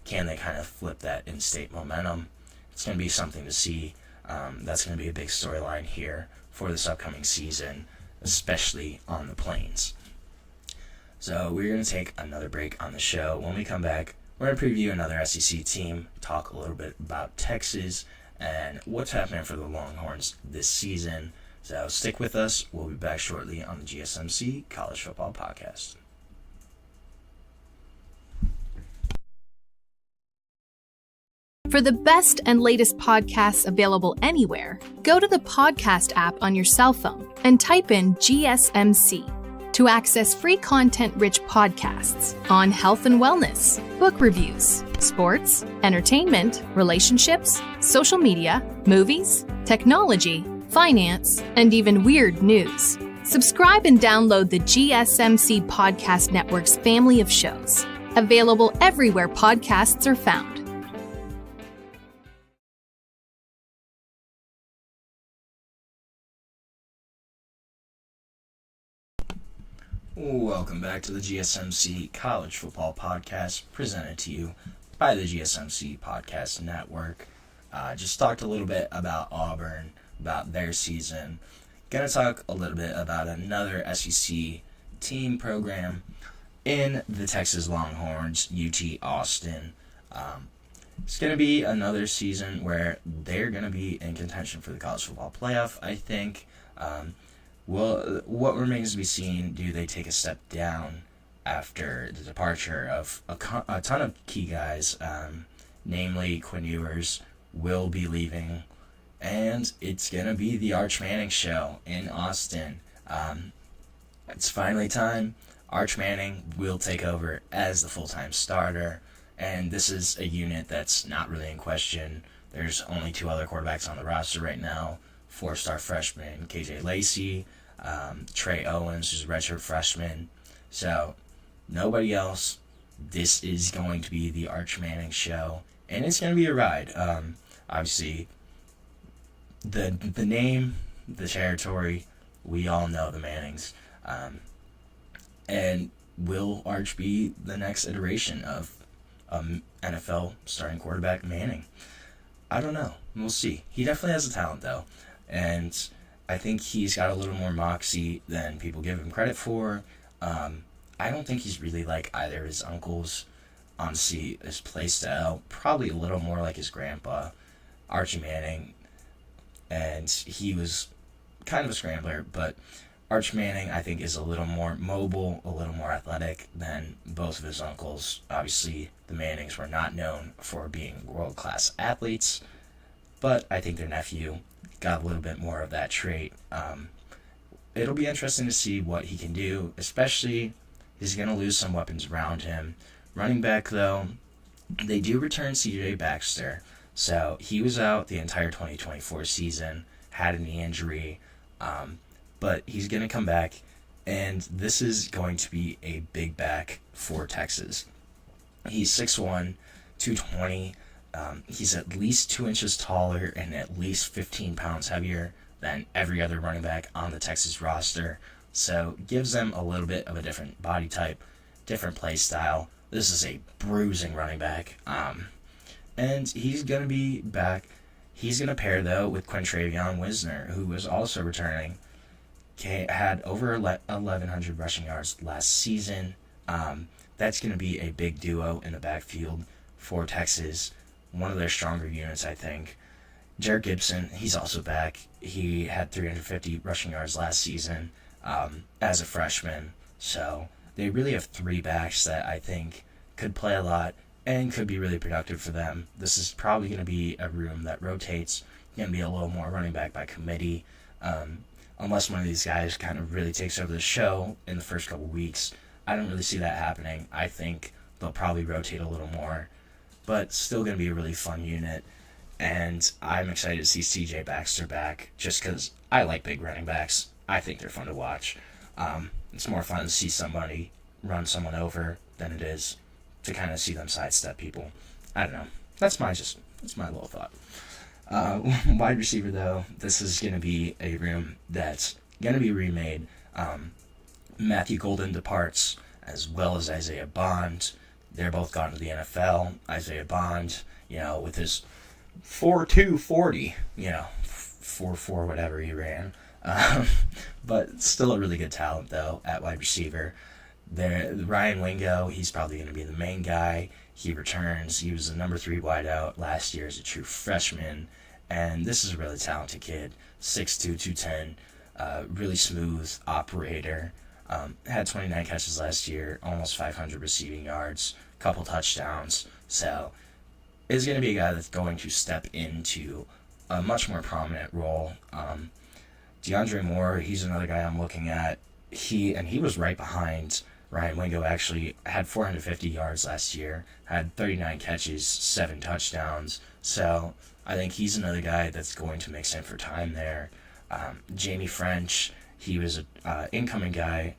can they kind of flip that in-state momentum? It's going to be something to see. That's going to be a big storyline here for this upcoming season, especially on the Plains. So we're going to take another break on the show. When we come back, we're going to preview another SEC team, talk a little bit about Texas, and what's happening for the Longhorns this season. So stick with us. We'll be back shortly on the GSMC College Football Podcast. For the best and latest podcasts available anywhere, go to the podcast app on your cell phone and type in GSMC to access free content-rich podcasts on health and wellness, book reviews, sports, entertainment, relationships, social media, movies, technology, finance, and even weird news. Subscribe and download the GSMC Podcast Network's family of shows, available everywhere podcasts are found. Welcome back to the GSMC College Football Podcast, presented to you by the GSMC Podcast Network. Just talked a little bit about Auburn, about their season. Gonna talk a little bit about another SEC team program in the Texas Longhorns, UT Austin. It's gonna be another season where they're gonna be in contention for the college football playoff, I think. Well, what remains to be seen, do they take a step down after the departure of a ton of key guys, namely Quinn Ewers will be leaving, and it's going to be the Arch Manning show in Austin. It's finally time. Arch Manning will take over as the full-time starter, and this is a unit that's not really in question. There's only 2 other quarterbacks on the roster right now, 4-star freshman KJ Lacey, Trey Owens, who's a redshirt freshman. So, nobody else. This is going to be the Arch Manning show, and it's going to be a ride. Obviously, the name, the territory, we all know the Mannings. And will Arch be the next iteration of NFL starting quarterback Manning? I don't know. We'll see. He definitely has the talent, though. And I think he's got a little more moxie than people give him credit for. I don't think he's really like either of his uncles. Honestly, his play style, probably a little more like his grandpa, Archie Manning. And he was kind of a scrambler, but Arch Manning, I think, is a little more mobile, a little more athletic than both of his uncles. Obviously, the Mannings were not known for being world-class athletes, but I think their nephew got a little bit more of that trait. It'll be interesting to see what he can do, especially He's going to lose some weapons around him. Running back, though, they do return CJ Baxter. So he was out the entire 2024 season, had a knee injury, but he's going to come back, and this is going to be a big back for Texas. He's 6'1", 220. He's at least 2 inches taller and at least 15 pounds heavier than every other running back on the Texas roster. So gives them a little bit of a different body type, different play style. This is a bruising running back. And he's going to be back. He's going to pair, though, with Quintravion Wisner, who was also returning. Had over 1,100 rushing yards last season. That's going to be a big duo in the backfield for Texas. One of their stronger units, I think. Jared Gibson, he's also back. He had 350 rushing yards last season as a freshman. So they really have 3 backs that I think could play a lot and could be really productive for them. This is probably going to be a room that rotates. Going to be a little more running back by committee. Unless one of these guys kind of really takes over the show in the first couple weeks. I don't really see that happening. I think they'll probably rotate a little more. But still going to be a really fun unit. And I'm excited to see CJ Baxter back just because I like big running backs. I think they're fun to watch. It's more fun to see somebody run someone over than it is to kind of see them sidestep people. I don't know. That's my little thought. Wide receiver, though, this is going to be a room that's going to be remade. Matthew Golden departs, as well as Isaiah Bond. They're both gone to the NFL. Isaiah Bond, with his 4.2 40, 4.4 whatever he ran. But still a really good talent, though, at wide receiver. Ryan Wingo, he's probably going to be the main guy. He returns. He was the number 3 wideout last year as a true freshman. And this is a really talented kid. 6'2", 210, really smooth operator. Had 29 catches last year, almost 500 receiving yards, couple touchdowns. So is going to be a guy that's going to step into a much more prominent role. DeAndre Moore, he's another guy I'm looking at. He was right behind Ryan Wingo, actually. Had 450 yards last year, had 39 catches, 7 touchdowns. So I think he's another guy that's going to mix in for time there. Jamie French, he was an incoming guy.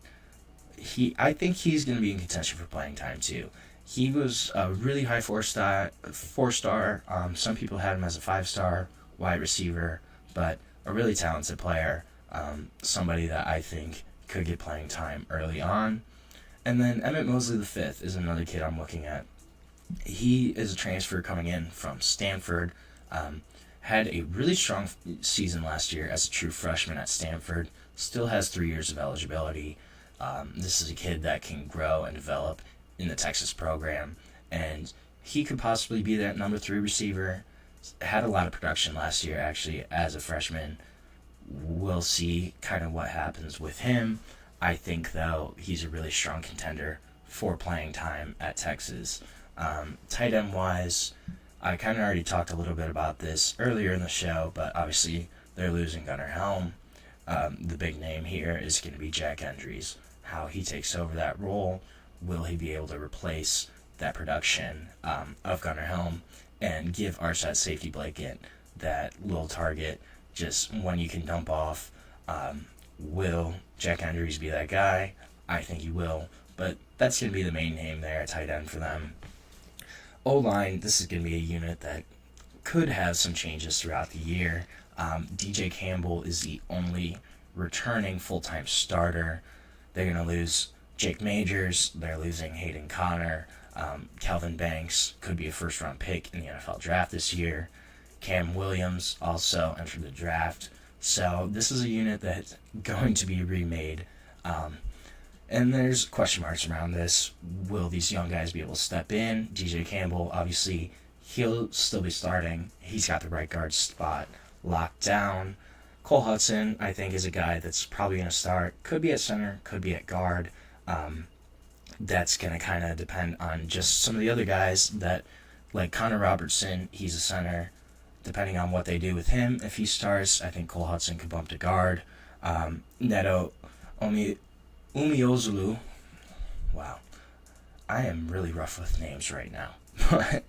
I think he's going to be in contention for playing time too. He was a really high 4-star. Some people had him as a 5-star wide receiver, but a really talented player. Somebody that I think could get playing time early on. And then Emmett Mosley V is another kid I'm looking at. He is a transfer coming in from Stanford. Had a really strong season last year as a true freshman at Stanford. Still has 3 years of eligibility. This is a kid that can grow and develop in the Texas program, and he could possibly be that number 3 receiver. Had a lot of production last year, actually, as a freshman. We'll see kind of what happens with him. I think, though, he's a really strong contender for playing time at Texas. Tight end wise, I kind of already talked a little bit about this earlier in the show, but obviously they're losing Gunnar Helm. The big name here is going to be Jack Endries. How he takes over that role, will he be able to replace that production of Gunnar Helm and give Arshad Safety Blanket that little target just when you can dump off? Will Jack Endries be that guy? I think he will, but that's going to be the main name there at tight end for them. O-line, this is going to be a unit that could have some changes throughout the year. DJ Campbell is the only returning full-time starter. They're going to lose Jake Majors. They're losing Hayden Connor. Calvin Banks could be a first-round pick in the NFL draft this year. Cam Williams also entered the draft. So this is a unit that's going to be remade. And there's question marks around this. Will these young guys be able to step in? DJ Campbell, obviously, he'll still be starting. He's got the right guard spot locked down. Cole Hudson, I think, is a guy that's probably going to start. Could be at center, could be at guard. That's going to kind of depend on just some of the other guys that, like Connor Robertson, he's a center. Depending on what they do with him, if he starts, I think Cole Hudson could bump to guard. Neto Umeozulu, Wow. I am really rough with names right now. But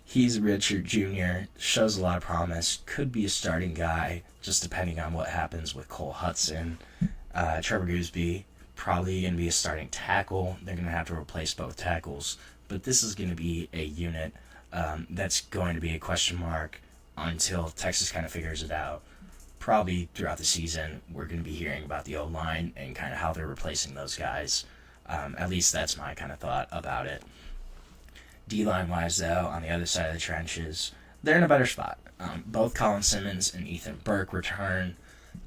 he's a redshirt junior, shows a lot of promise, could be a starting guy, just depending on what happens with Cole Hudson. Trevor Gooseby, probably going to be a starting tackle. They're going to have to replace both tackles. But this is going to be a unit that's going to be a question mark until Texas kind of figures it out. Probably throughout the season, we're going to be hearing about the O-line and kind of how they're replacing those guys. At least that's my kind of thought about it. D-line wise, though, on the other side of the trenches, they're in a better spot. Both Colin Simmons and Ethan Burke return.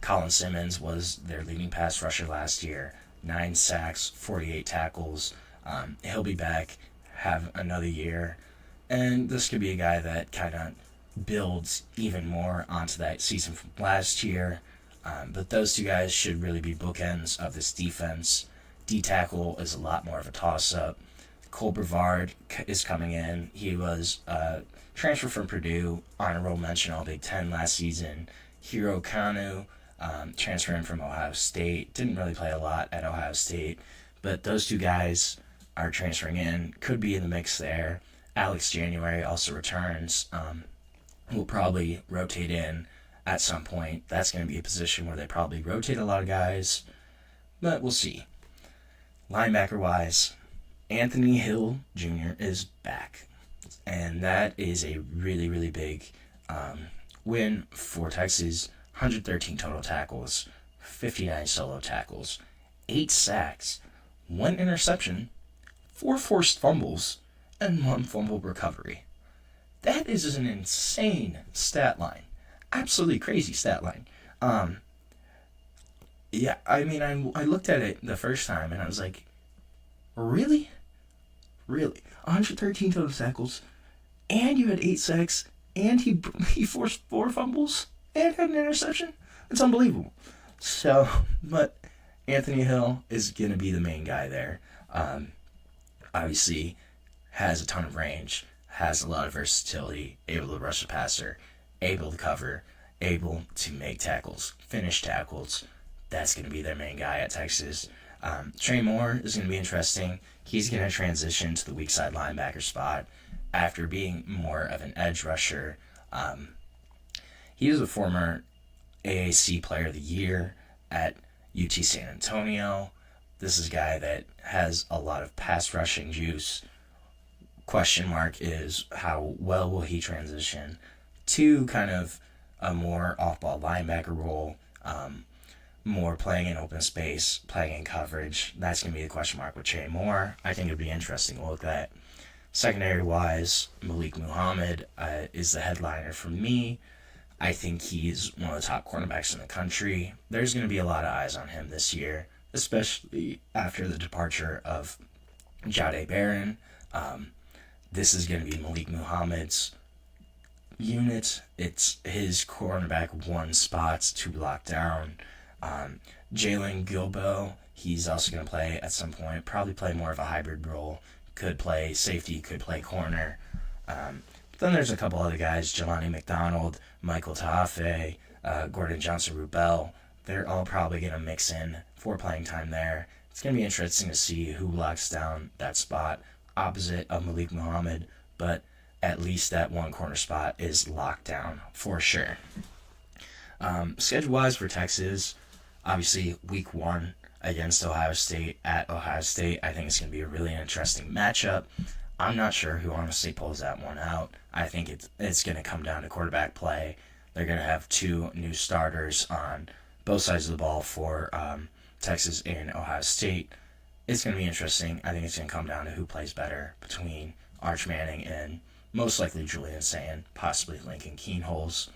Colin Simmons was their leading pass rusher last year. 9 sacks, 48 tackles. He'll be back, have another year. And this could be a guy that kind of builds even more onto that season from last year. But those two guys should really be bookends of this defense. D-tackle is a lot more of a toss-up. Cole Brevard is coming in. He was transferred from Purdue, honorable mention All Big Ten last season. Hiro Kanu, transferring from Ohio State. Didn't really play a lot at Ohio State. But those two guys are transferring in. Could be in the mix there. Alex January also returns. Will probably rotate in at some point. That's going to be a position where they probably rotate a lot of guys. But we'll see. Linebacker-wise, Anthony Hill Jr. is back. And that is a really, really big win for Texas. 113 total tackles, 59 solo tackles, 8 sacks, 1 interception, 4 forced fumbles, and 1 fumble recovery. That is an insane stat line. Absolutely crazy stat line. Yeah, I mean, I looked at it the first time and I was like, really? Really? 113 total tackles, and you had 8 sacks, and he forced 4 fumbles, and had an interception? It's unbelievable. So, but Anthony Hill is going to be the main guy there. Obviously, has a ton of range, has a lot of versatility, able to rush the passer, able to cover, able to make tackles, finish tackles. That's going to be their main guy at Texas. Trey Moore is going to be interesting. He's going to transition to the weak side linebacker spot after being more of an edge rusher. He was a former AAC Player of the Year at UT San Antonio. This is a guy that has a lot of pass rushing juice. Question mark is how well will he transition to kind of a more off-ball linebacker role, more playing in open space, playing in coverage. That's going to be the question mark with Trey Moore. I think it would be interesting to look at. Secondary-wise, Malik Muhammad is the headliner for me. I think he's one of the top cornerbacks in the country. There's going to be a lot of eyes on him this year, especially after the departure of Jahdae Barron. This is going to be Malik Muhammad's unit. It's his cornerback 1 spots to lock down. Jalen Gilbo, he's also going to play at some point, probably play more of a hybrid role. Could play safety, could play corner. Then there's a couple other guys, Jelani McDonald, Michael Tafe, Gordon Johnson-Rubel. They're all probably going to mix in for playing time there. It's going to be interesting to see who locks down that spot opposite of Malik Muhammad, but at least that 1 corner spot is locked down for sure. Schedule-wise for Texas, obviously week 1 against Ohio State at Ohio State. I think it's going to be a really interesting matchup. I'm not sure who honestly pulls that one out. I think it's going to come down to quarterback play. They're going to have 2 new starters on both sides of the ball for Texas and Ohio State. It's going to be interesting. I think it's going to come down to who plays better between Arch Manning and most likely Julian Sand, possibly Lincoln Keenholz.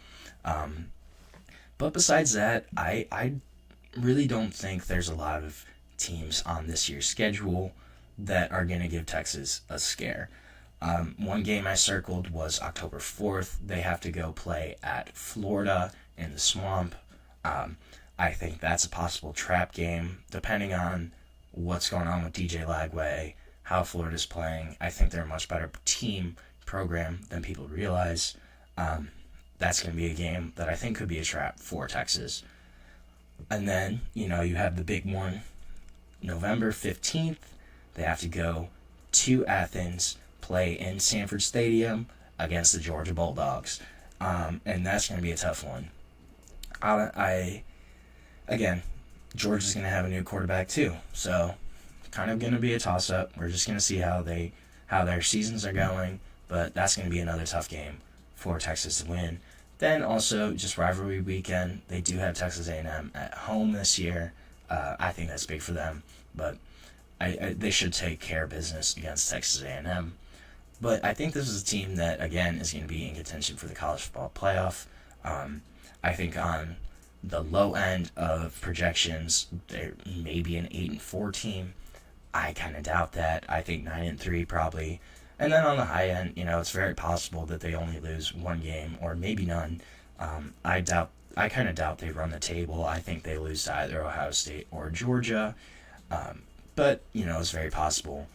But besides that, I really don't think there's a lot of teams on this year's schedule that are going to give Texas a scare. One game I circled was October 4th. They have to go play at Florida in the Swamp. I think that's a possible trap game, depending on what's going on with DJ Lagway, how Florida's playing. I think they're a much better team program than people realize. That's going to be a game that I think could be a trap for Texas. And then, you have the big one November 15th, they have to go to Athens, play in Sanford Stadium against the Georgia Bulldogs. And that's going to be a tough one. Again, Georgia's going to have a new quarterback too. So, kind of going to be a toss-up. We're just going to see how their seasons are going. But that's going to be another tough game for Texas to win. Then also, just rivalry weekend, they do have Texas A&M at home this year. I think that's big for them. But they should take care of business against Texas A&M. But I think this is a team that, again, is going to be in contention for the college football playoff. I think on the low end of projections, they're maybe an 8-4 team. I kind of doubt that. I think 9-3 probably. And then on the high end, it's very possible that they only lose one game or maybe none. I kind of doubt they run the table. I think they lose to either Ohio State or Georgia. But, it's very possible.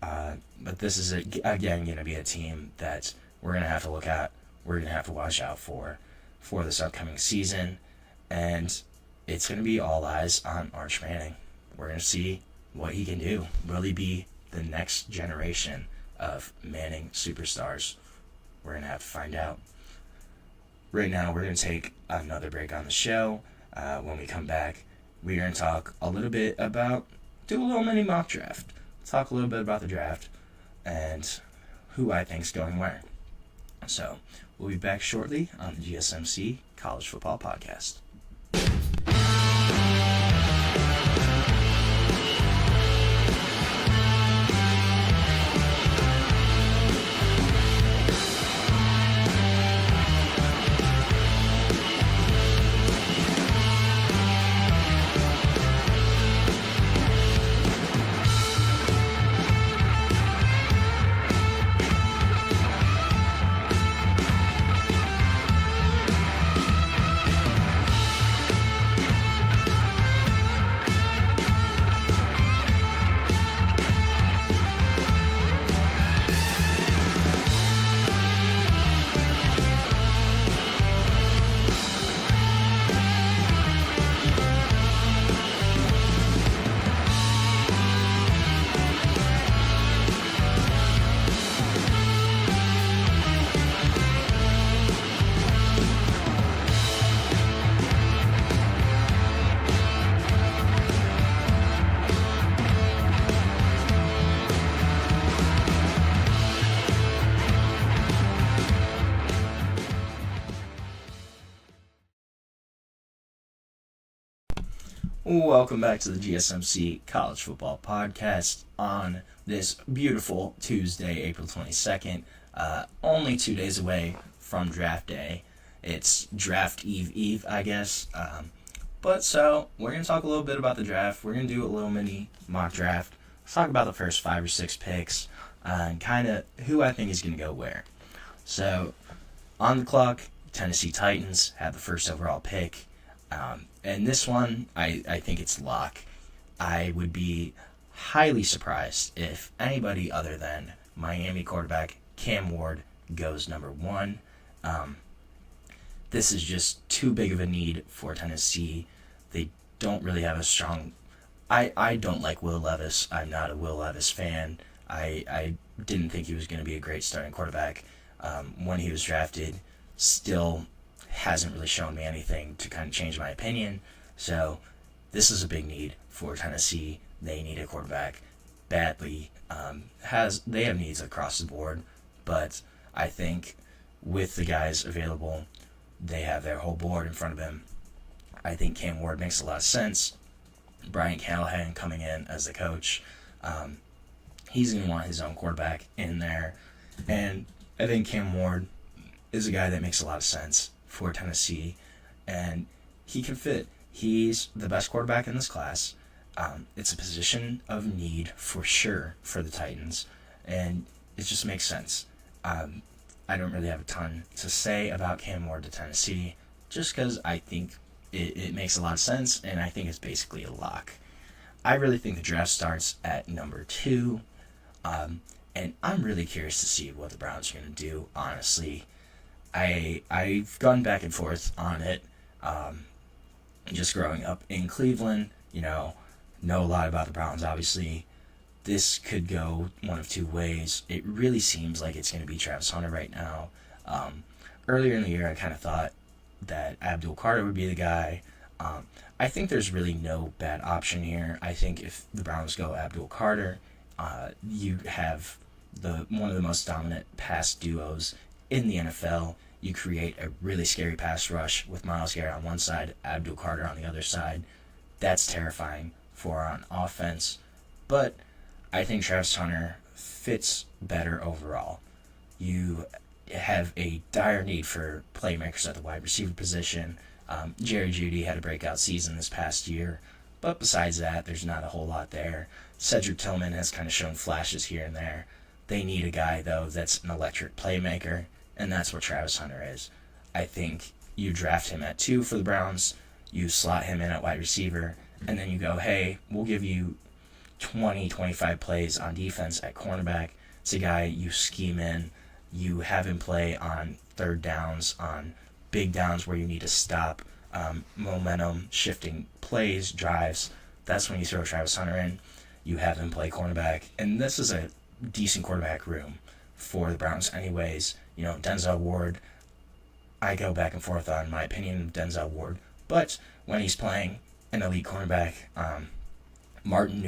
But this is, again, going to be a team that we're going to have to look at. We're going to have to watch out for this upcoming season. And it's going to be all eyes on Arch Manning. We're going to see what he can do. Will he be the next generation of Manning superstars? We're going to have to find out. Right now, we're going to take another break on the show. When we come back, we're going to talk a little bit do a little mini mock draft. Talk a little bit about the draft and who I think is going where. So, we'll be back shortly on the GSMC College Football Podcast. Welcome back to the GSMC College Football Podcast on this beautiful Tuesday, April 22nd. Only 2 days away from draft day. It's draft eve, I guess. But so, we're going to talk a little bit about the draft. We're going to do a little mini mock draft. Let's talk about the first 5 or 6 picks and kind of who I think is going to go where. So, on the clock, Tennessee Titans have the first overall pick. And this one, I think it's lock. I would be highly surprised if anybody other than Miami quarterback Cam Ward goes number 1. This is just too big of a need for Tennessee. They don't really have a strong... I don't like Will Levis. I'm not a Will Levis fan. I didn't think he was going to be a great starting quarterback when he was drafted. Still hasn't really shown me anything to kind of change my opinion. So this is a big need for Tennessee. They need a quarterback badly. They have needs across the board, but I think with the guys available, they have their whole board in front of them. I think Cam Ward makes a lot of sense. Brian Callahan coming in as the coach, he's going to want his own quarterback in there. And I think Cam Ward is a guy that makes a lot of sense for Tennessee, and he can fit. He's the best quarterback in this class. It's a position of need for sure for the Titans, and it just makes sense. I don't really have a ton to say about Cam Ward to Tennessee, just because I think it makes a lot of sense, and I think it's basically a lock. I really think the draft starts at number 2, and I'm really curious to see what the Browns are going to do, honestly. I've gone back and forth on it. Just growing up in Cleveland, know a lot about the Browns, obviously, this could go one of two ways. It really seems like it's going to be Travis Hunter right now. Earlier in the year, I kind of thought that Abdul Carter would be the guy. I think there's really no bad option here. I think if the Browns go Abdul Carter, you have one of the most dominant pass duos in the NFL. You create a really scary pass rush with Myles Garrett on one side, Abdul Carter on the other side. That's terrifying for on offense. But I think Travis Hunter fits better overall. You have a dire need for playmakers at the wide receiver position. Jerry Jeudy had a breakout season this past year, but besides that, there's not a whole lot there. Cedric Tillman has kind of shown flashes here and there. They need a guy, though, that's an electric playmaker, and that's what Travis Hunter is. I think you draft him at 2 for the Browns, you slot him in at wide receiver, and then you go, hey, we'll give you 20, 25 plays on defense at cornerback. It's a guy you scheme in. You have him play on third downs, on big downs where you need to stop momentum, shifting plays, drives. That's when you throw Travis Hunter in. You have him play cornerback. And this is a decent quarterback room for the Browns anyways. You know, Denzel Ward, I go back and forth on my opinion of Denzel Ward. But when he's playing an elite cornerback, Martin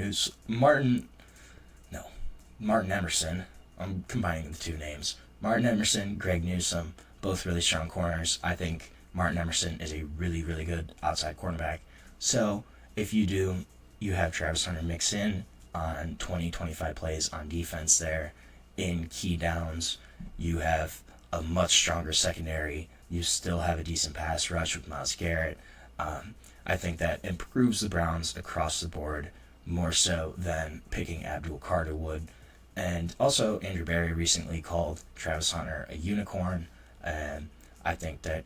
Emerson, I'm combining the two names. Martin Emerson, Greg Newsome, both really strong corners. I think Martin Emerson is a really, really good outside cornerback. So if you have Travis Hunter mix in on 20, 25 plays on defense there in key downs. You have a much stronger secondary. You still have a decent pass rush with Myles Garrett. I think that improves the Browns across the board more so than picking Abdul Carter would. And also, Andrew Berry recently called Travis Hunter a unicorn, and I think that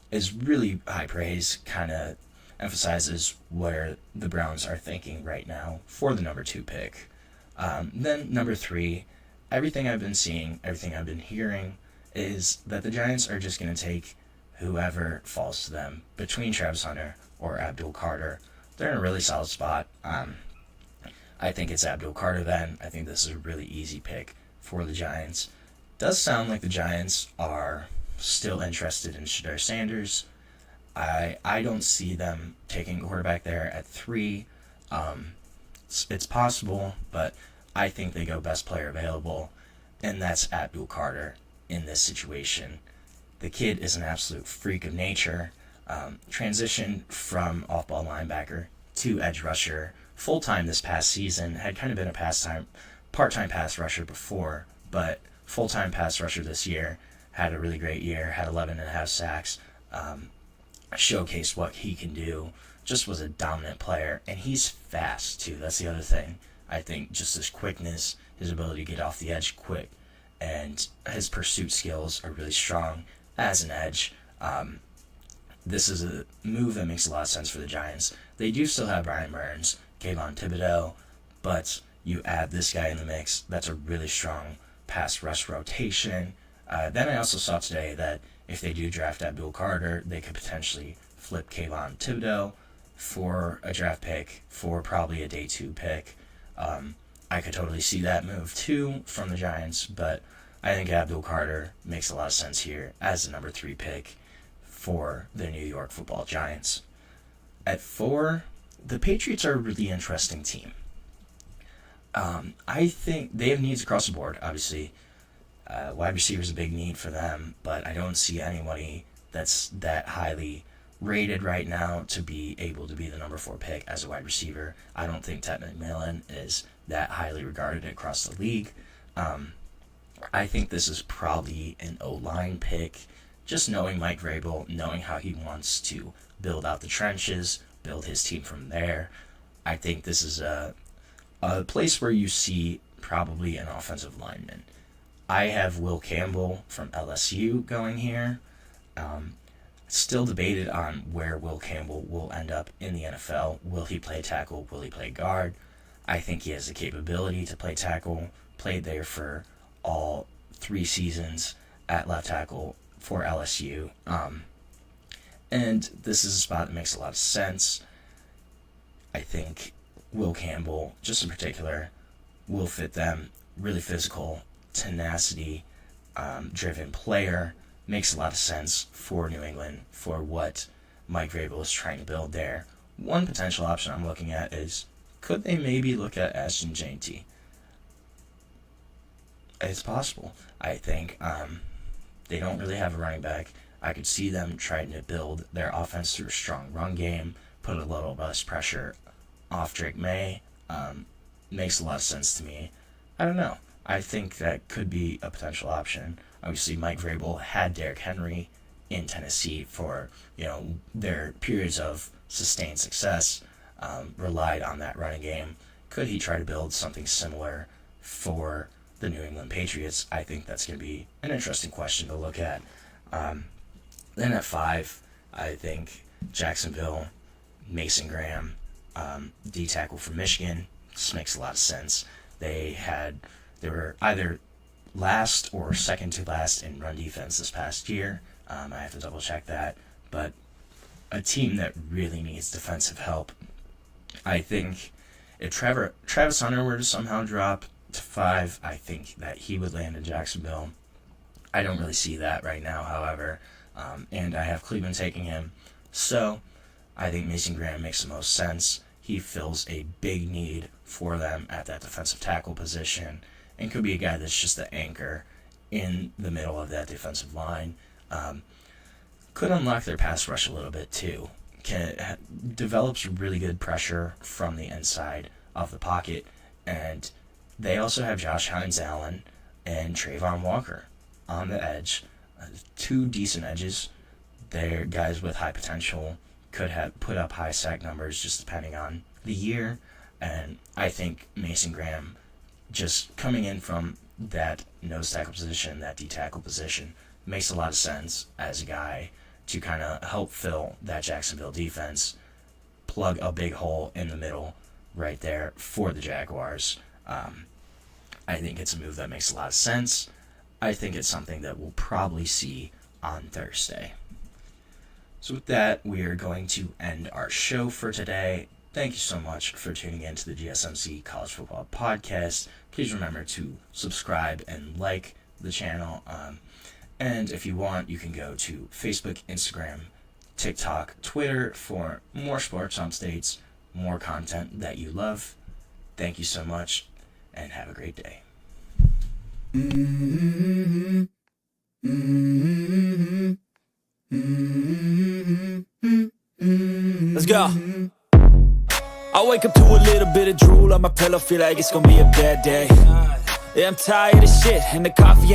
is really high praise, kind of emphasizes where the Browns are thinking right now for the number 2 pick. Then number 3, everything I've been seeing, everything I've been hearing is that the Giants are just going to take whoever falls to them between Travis Hunter or Abdul Carter. They're in a really solid spot. I think it's Abdul Carter then. I think this is a really easy pick for the Giants. Does sound like the Giants are still interested in Shedeur Sanders. I don't see them taking a quarterback there at 3. It's possible, but I think they go best player available, and that's Abdul Carter in this situation. The kid is an absolute freak of nature. Transitioned from off-ball linebacker to edge rusher full-time this past season. Had kind of been a part-time pass rusher before, but full-time pass rusher this year. Had a really great year, had 11.5 sacks, showcased what he can do, just was a dominant player, and he's fast too. That's the other thing. I think just his quickness, his ability to get off the edge quick, and his pursuit skills are really strong as an edge. This is a move that makes a lot of sense for the Giants. They do still have Brian Burns, Kayvon Thibodeau, but you add this guy in the mix. That's a really strong pass rush rotation. Then I also saw today that if they do draft Abdul Carter, they could potentially flip Kayvon Thibodeau for a draft pick, for probably a day 2 pick. I could totally see that move too from the Giants, but I think Abdul Carter makes a lot of sense here as the number 3 pick for the New York Football Giants. At 4, the Patriots are a really interesting team. I think they have needs across the board, obviously. Wide receiver is a big need for them, but I don't see anybody that's that highly rated right now to be able to be the number 4 pick as a wide receiver. I don't think Ted McMillan is that highly regarded across the league. I think this is probably an O-line pick. Just knowing Mike Vrabel, knowing how he wants to build out the trenches, build his team from there, I think this is a place where you see probably an offensive lineman. I have Will Campbell from LSU going here. Still debated on where Will Campbell will end up in the NFL. Will he play tackle? Will he play guard? I think he has the capability to play tackle. Played there for all 3 seasons at left tackle for LSU. And this is a spot that makes a lot of sense. I think Will Campbell, just in particular, will fit them. Really physical, tenacity, driven player. Makes a lot of sense for New England, for what Mike Vrabel is trying to build there. One potential option I'm looking at is, could they maybe look at Ashton Jeanty? It's possible. I think they don't really have a running back. I could see them trying to build their offense through a strong run game, put a little less pressure off Drake May. Makes a lot of sense to me. I don't know. I think that could be a potential option. Obviously, Mike Vrabel had Derrick Henry in Tennessee for, their periods of sustained success, relied on that running game. Could he try to build something similar for the New England Patriots? I think that's going to be an interesting question to look at. Then at 5, I think Jacksonville, Mason Graham, D tackle from Michigan. This makes a lot of sense. They were either last or second to last in run defense this past year. I have to double check that, but a team that really needs defensive help. I think if Travis Hunter were to somehow drop to 5, I think that he would land in Jacksonville. I don't really see that right now, however, and I have Cleveland taking him. So I think Mason Graham makes the most sense. He fills a big need for them at that defensive tackle position and could be a guy that's just the anchor in the middle of that defensive line. Could unlock their pass rush a little bit too. Develops really good pressure from the inside of the pocket, and they also have Josh Hines-Allen and Trayvon Walker on the edge. 2 decent edges. They're guys with high potential, could have put up high sack numbers just depending on the year, and I think Mason Graham, just coming in from that nose tackle position, that D tackle position, makes a lot of sense as a guy to kind of help fill that Jacksonville defense, plug a big hole in the middle right there for the Jaguars. I think it's a move that makes a lot of sense. I think it's something that we'll probably see on Thursday. So with that, we are going to end our show for today. Thank you so much for tuning in to the GSMC College Football Podcast. Please remember to subscribe and like the channel. And if you want, you can go to Facebook, Instagram, TikTok, Twitter for more sports updates, more content that you love. Thank you so much, and have a great day. Let's go. I wake up to a little bit of drool on my pillow, feel like it's gonna be a bad day. Yeah, I'm tired of shit, and the coffee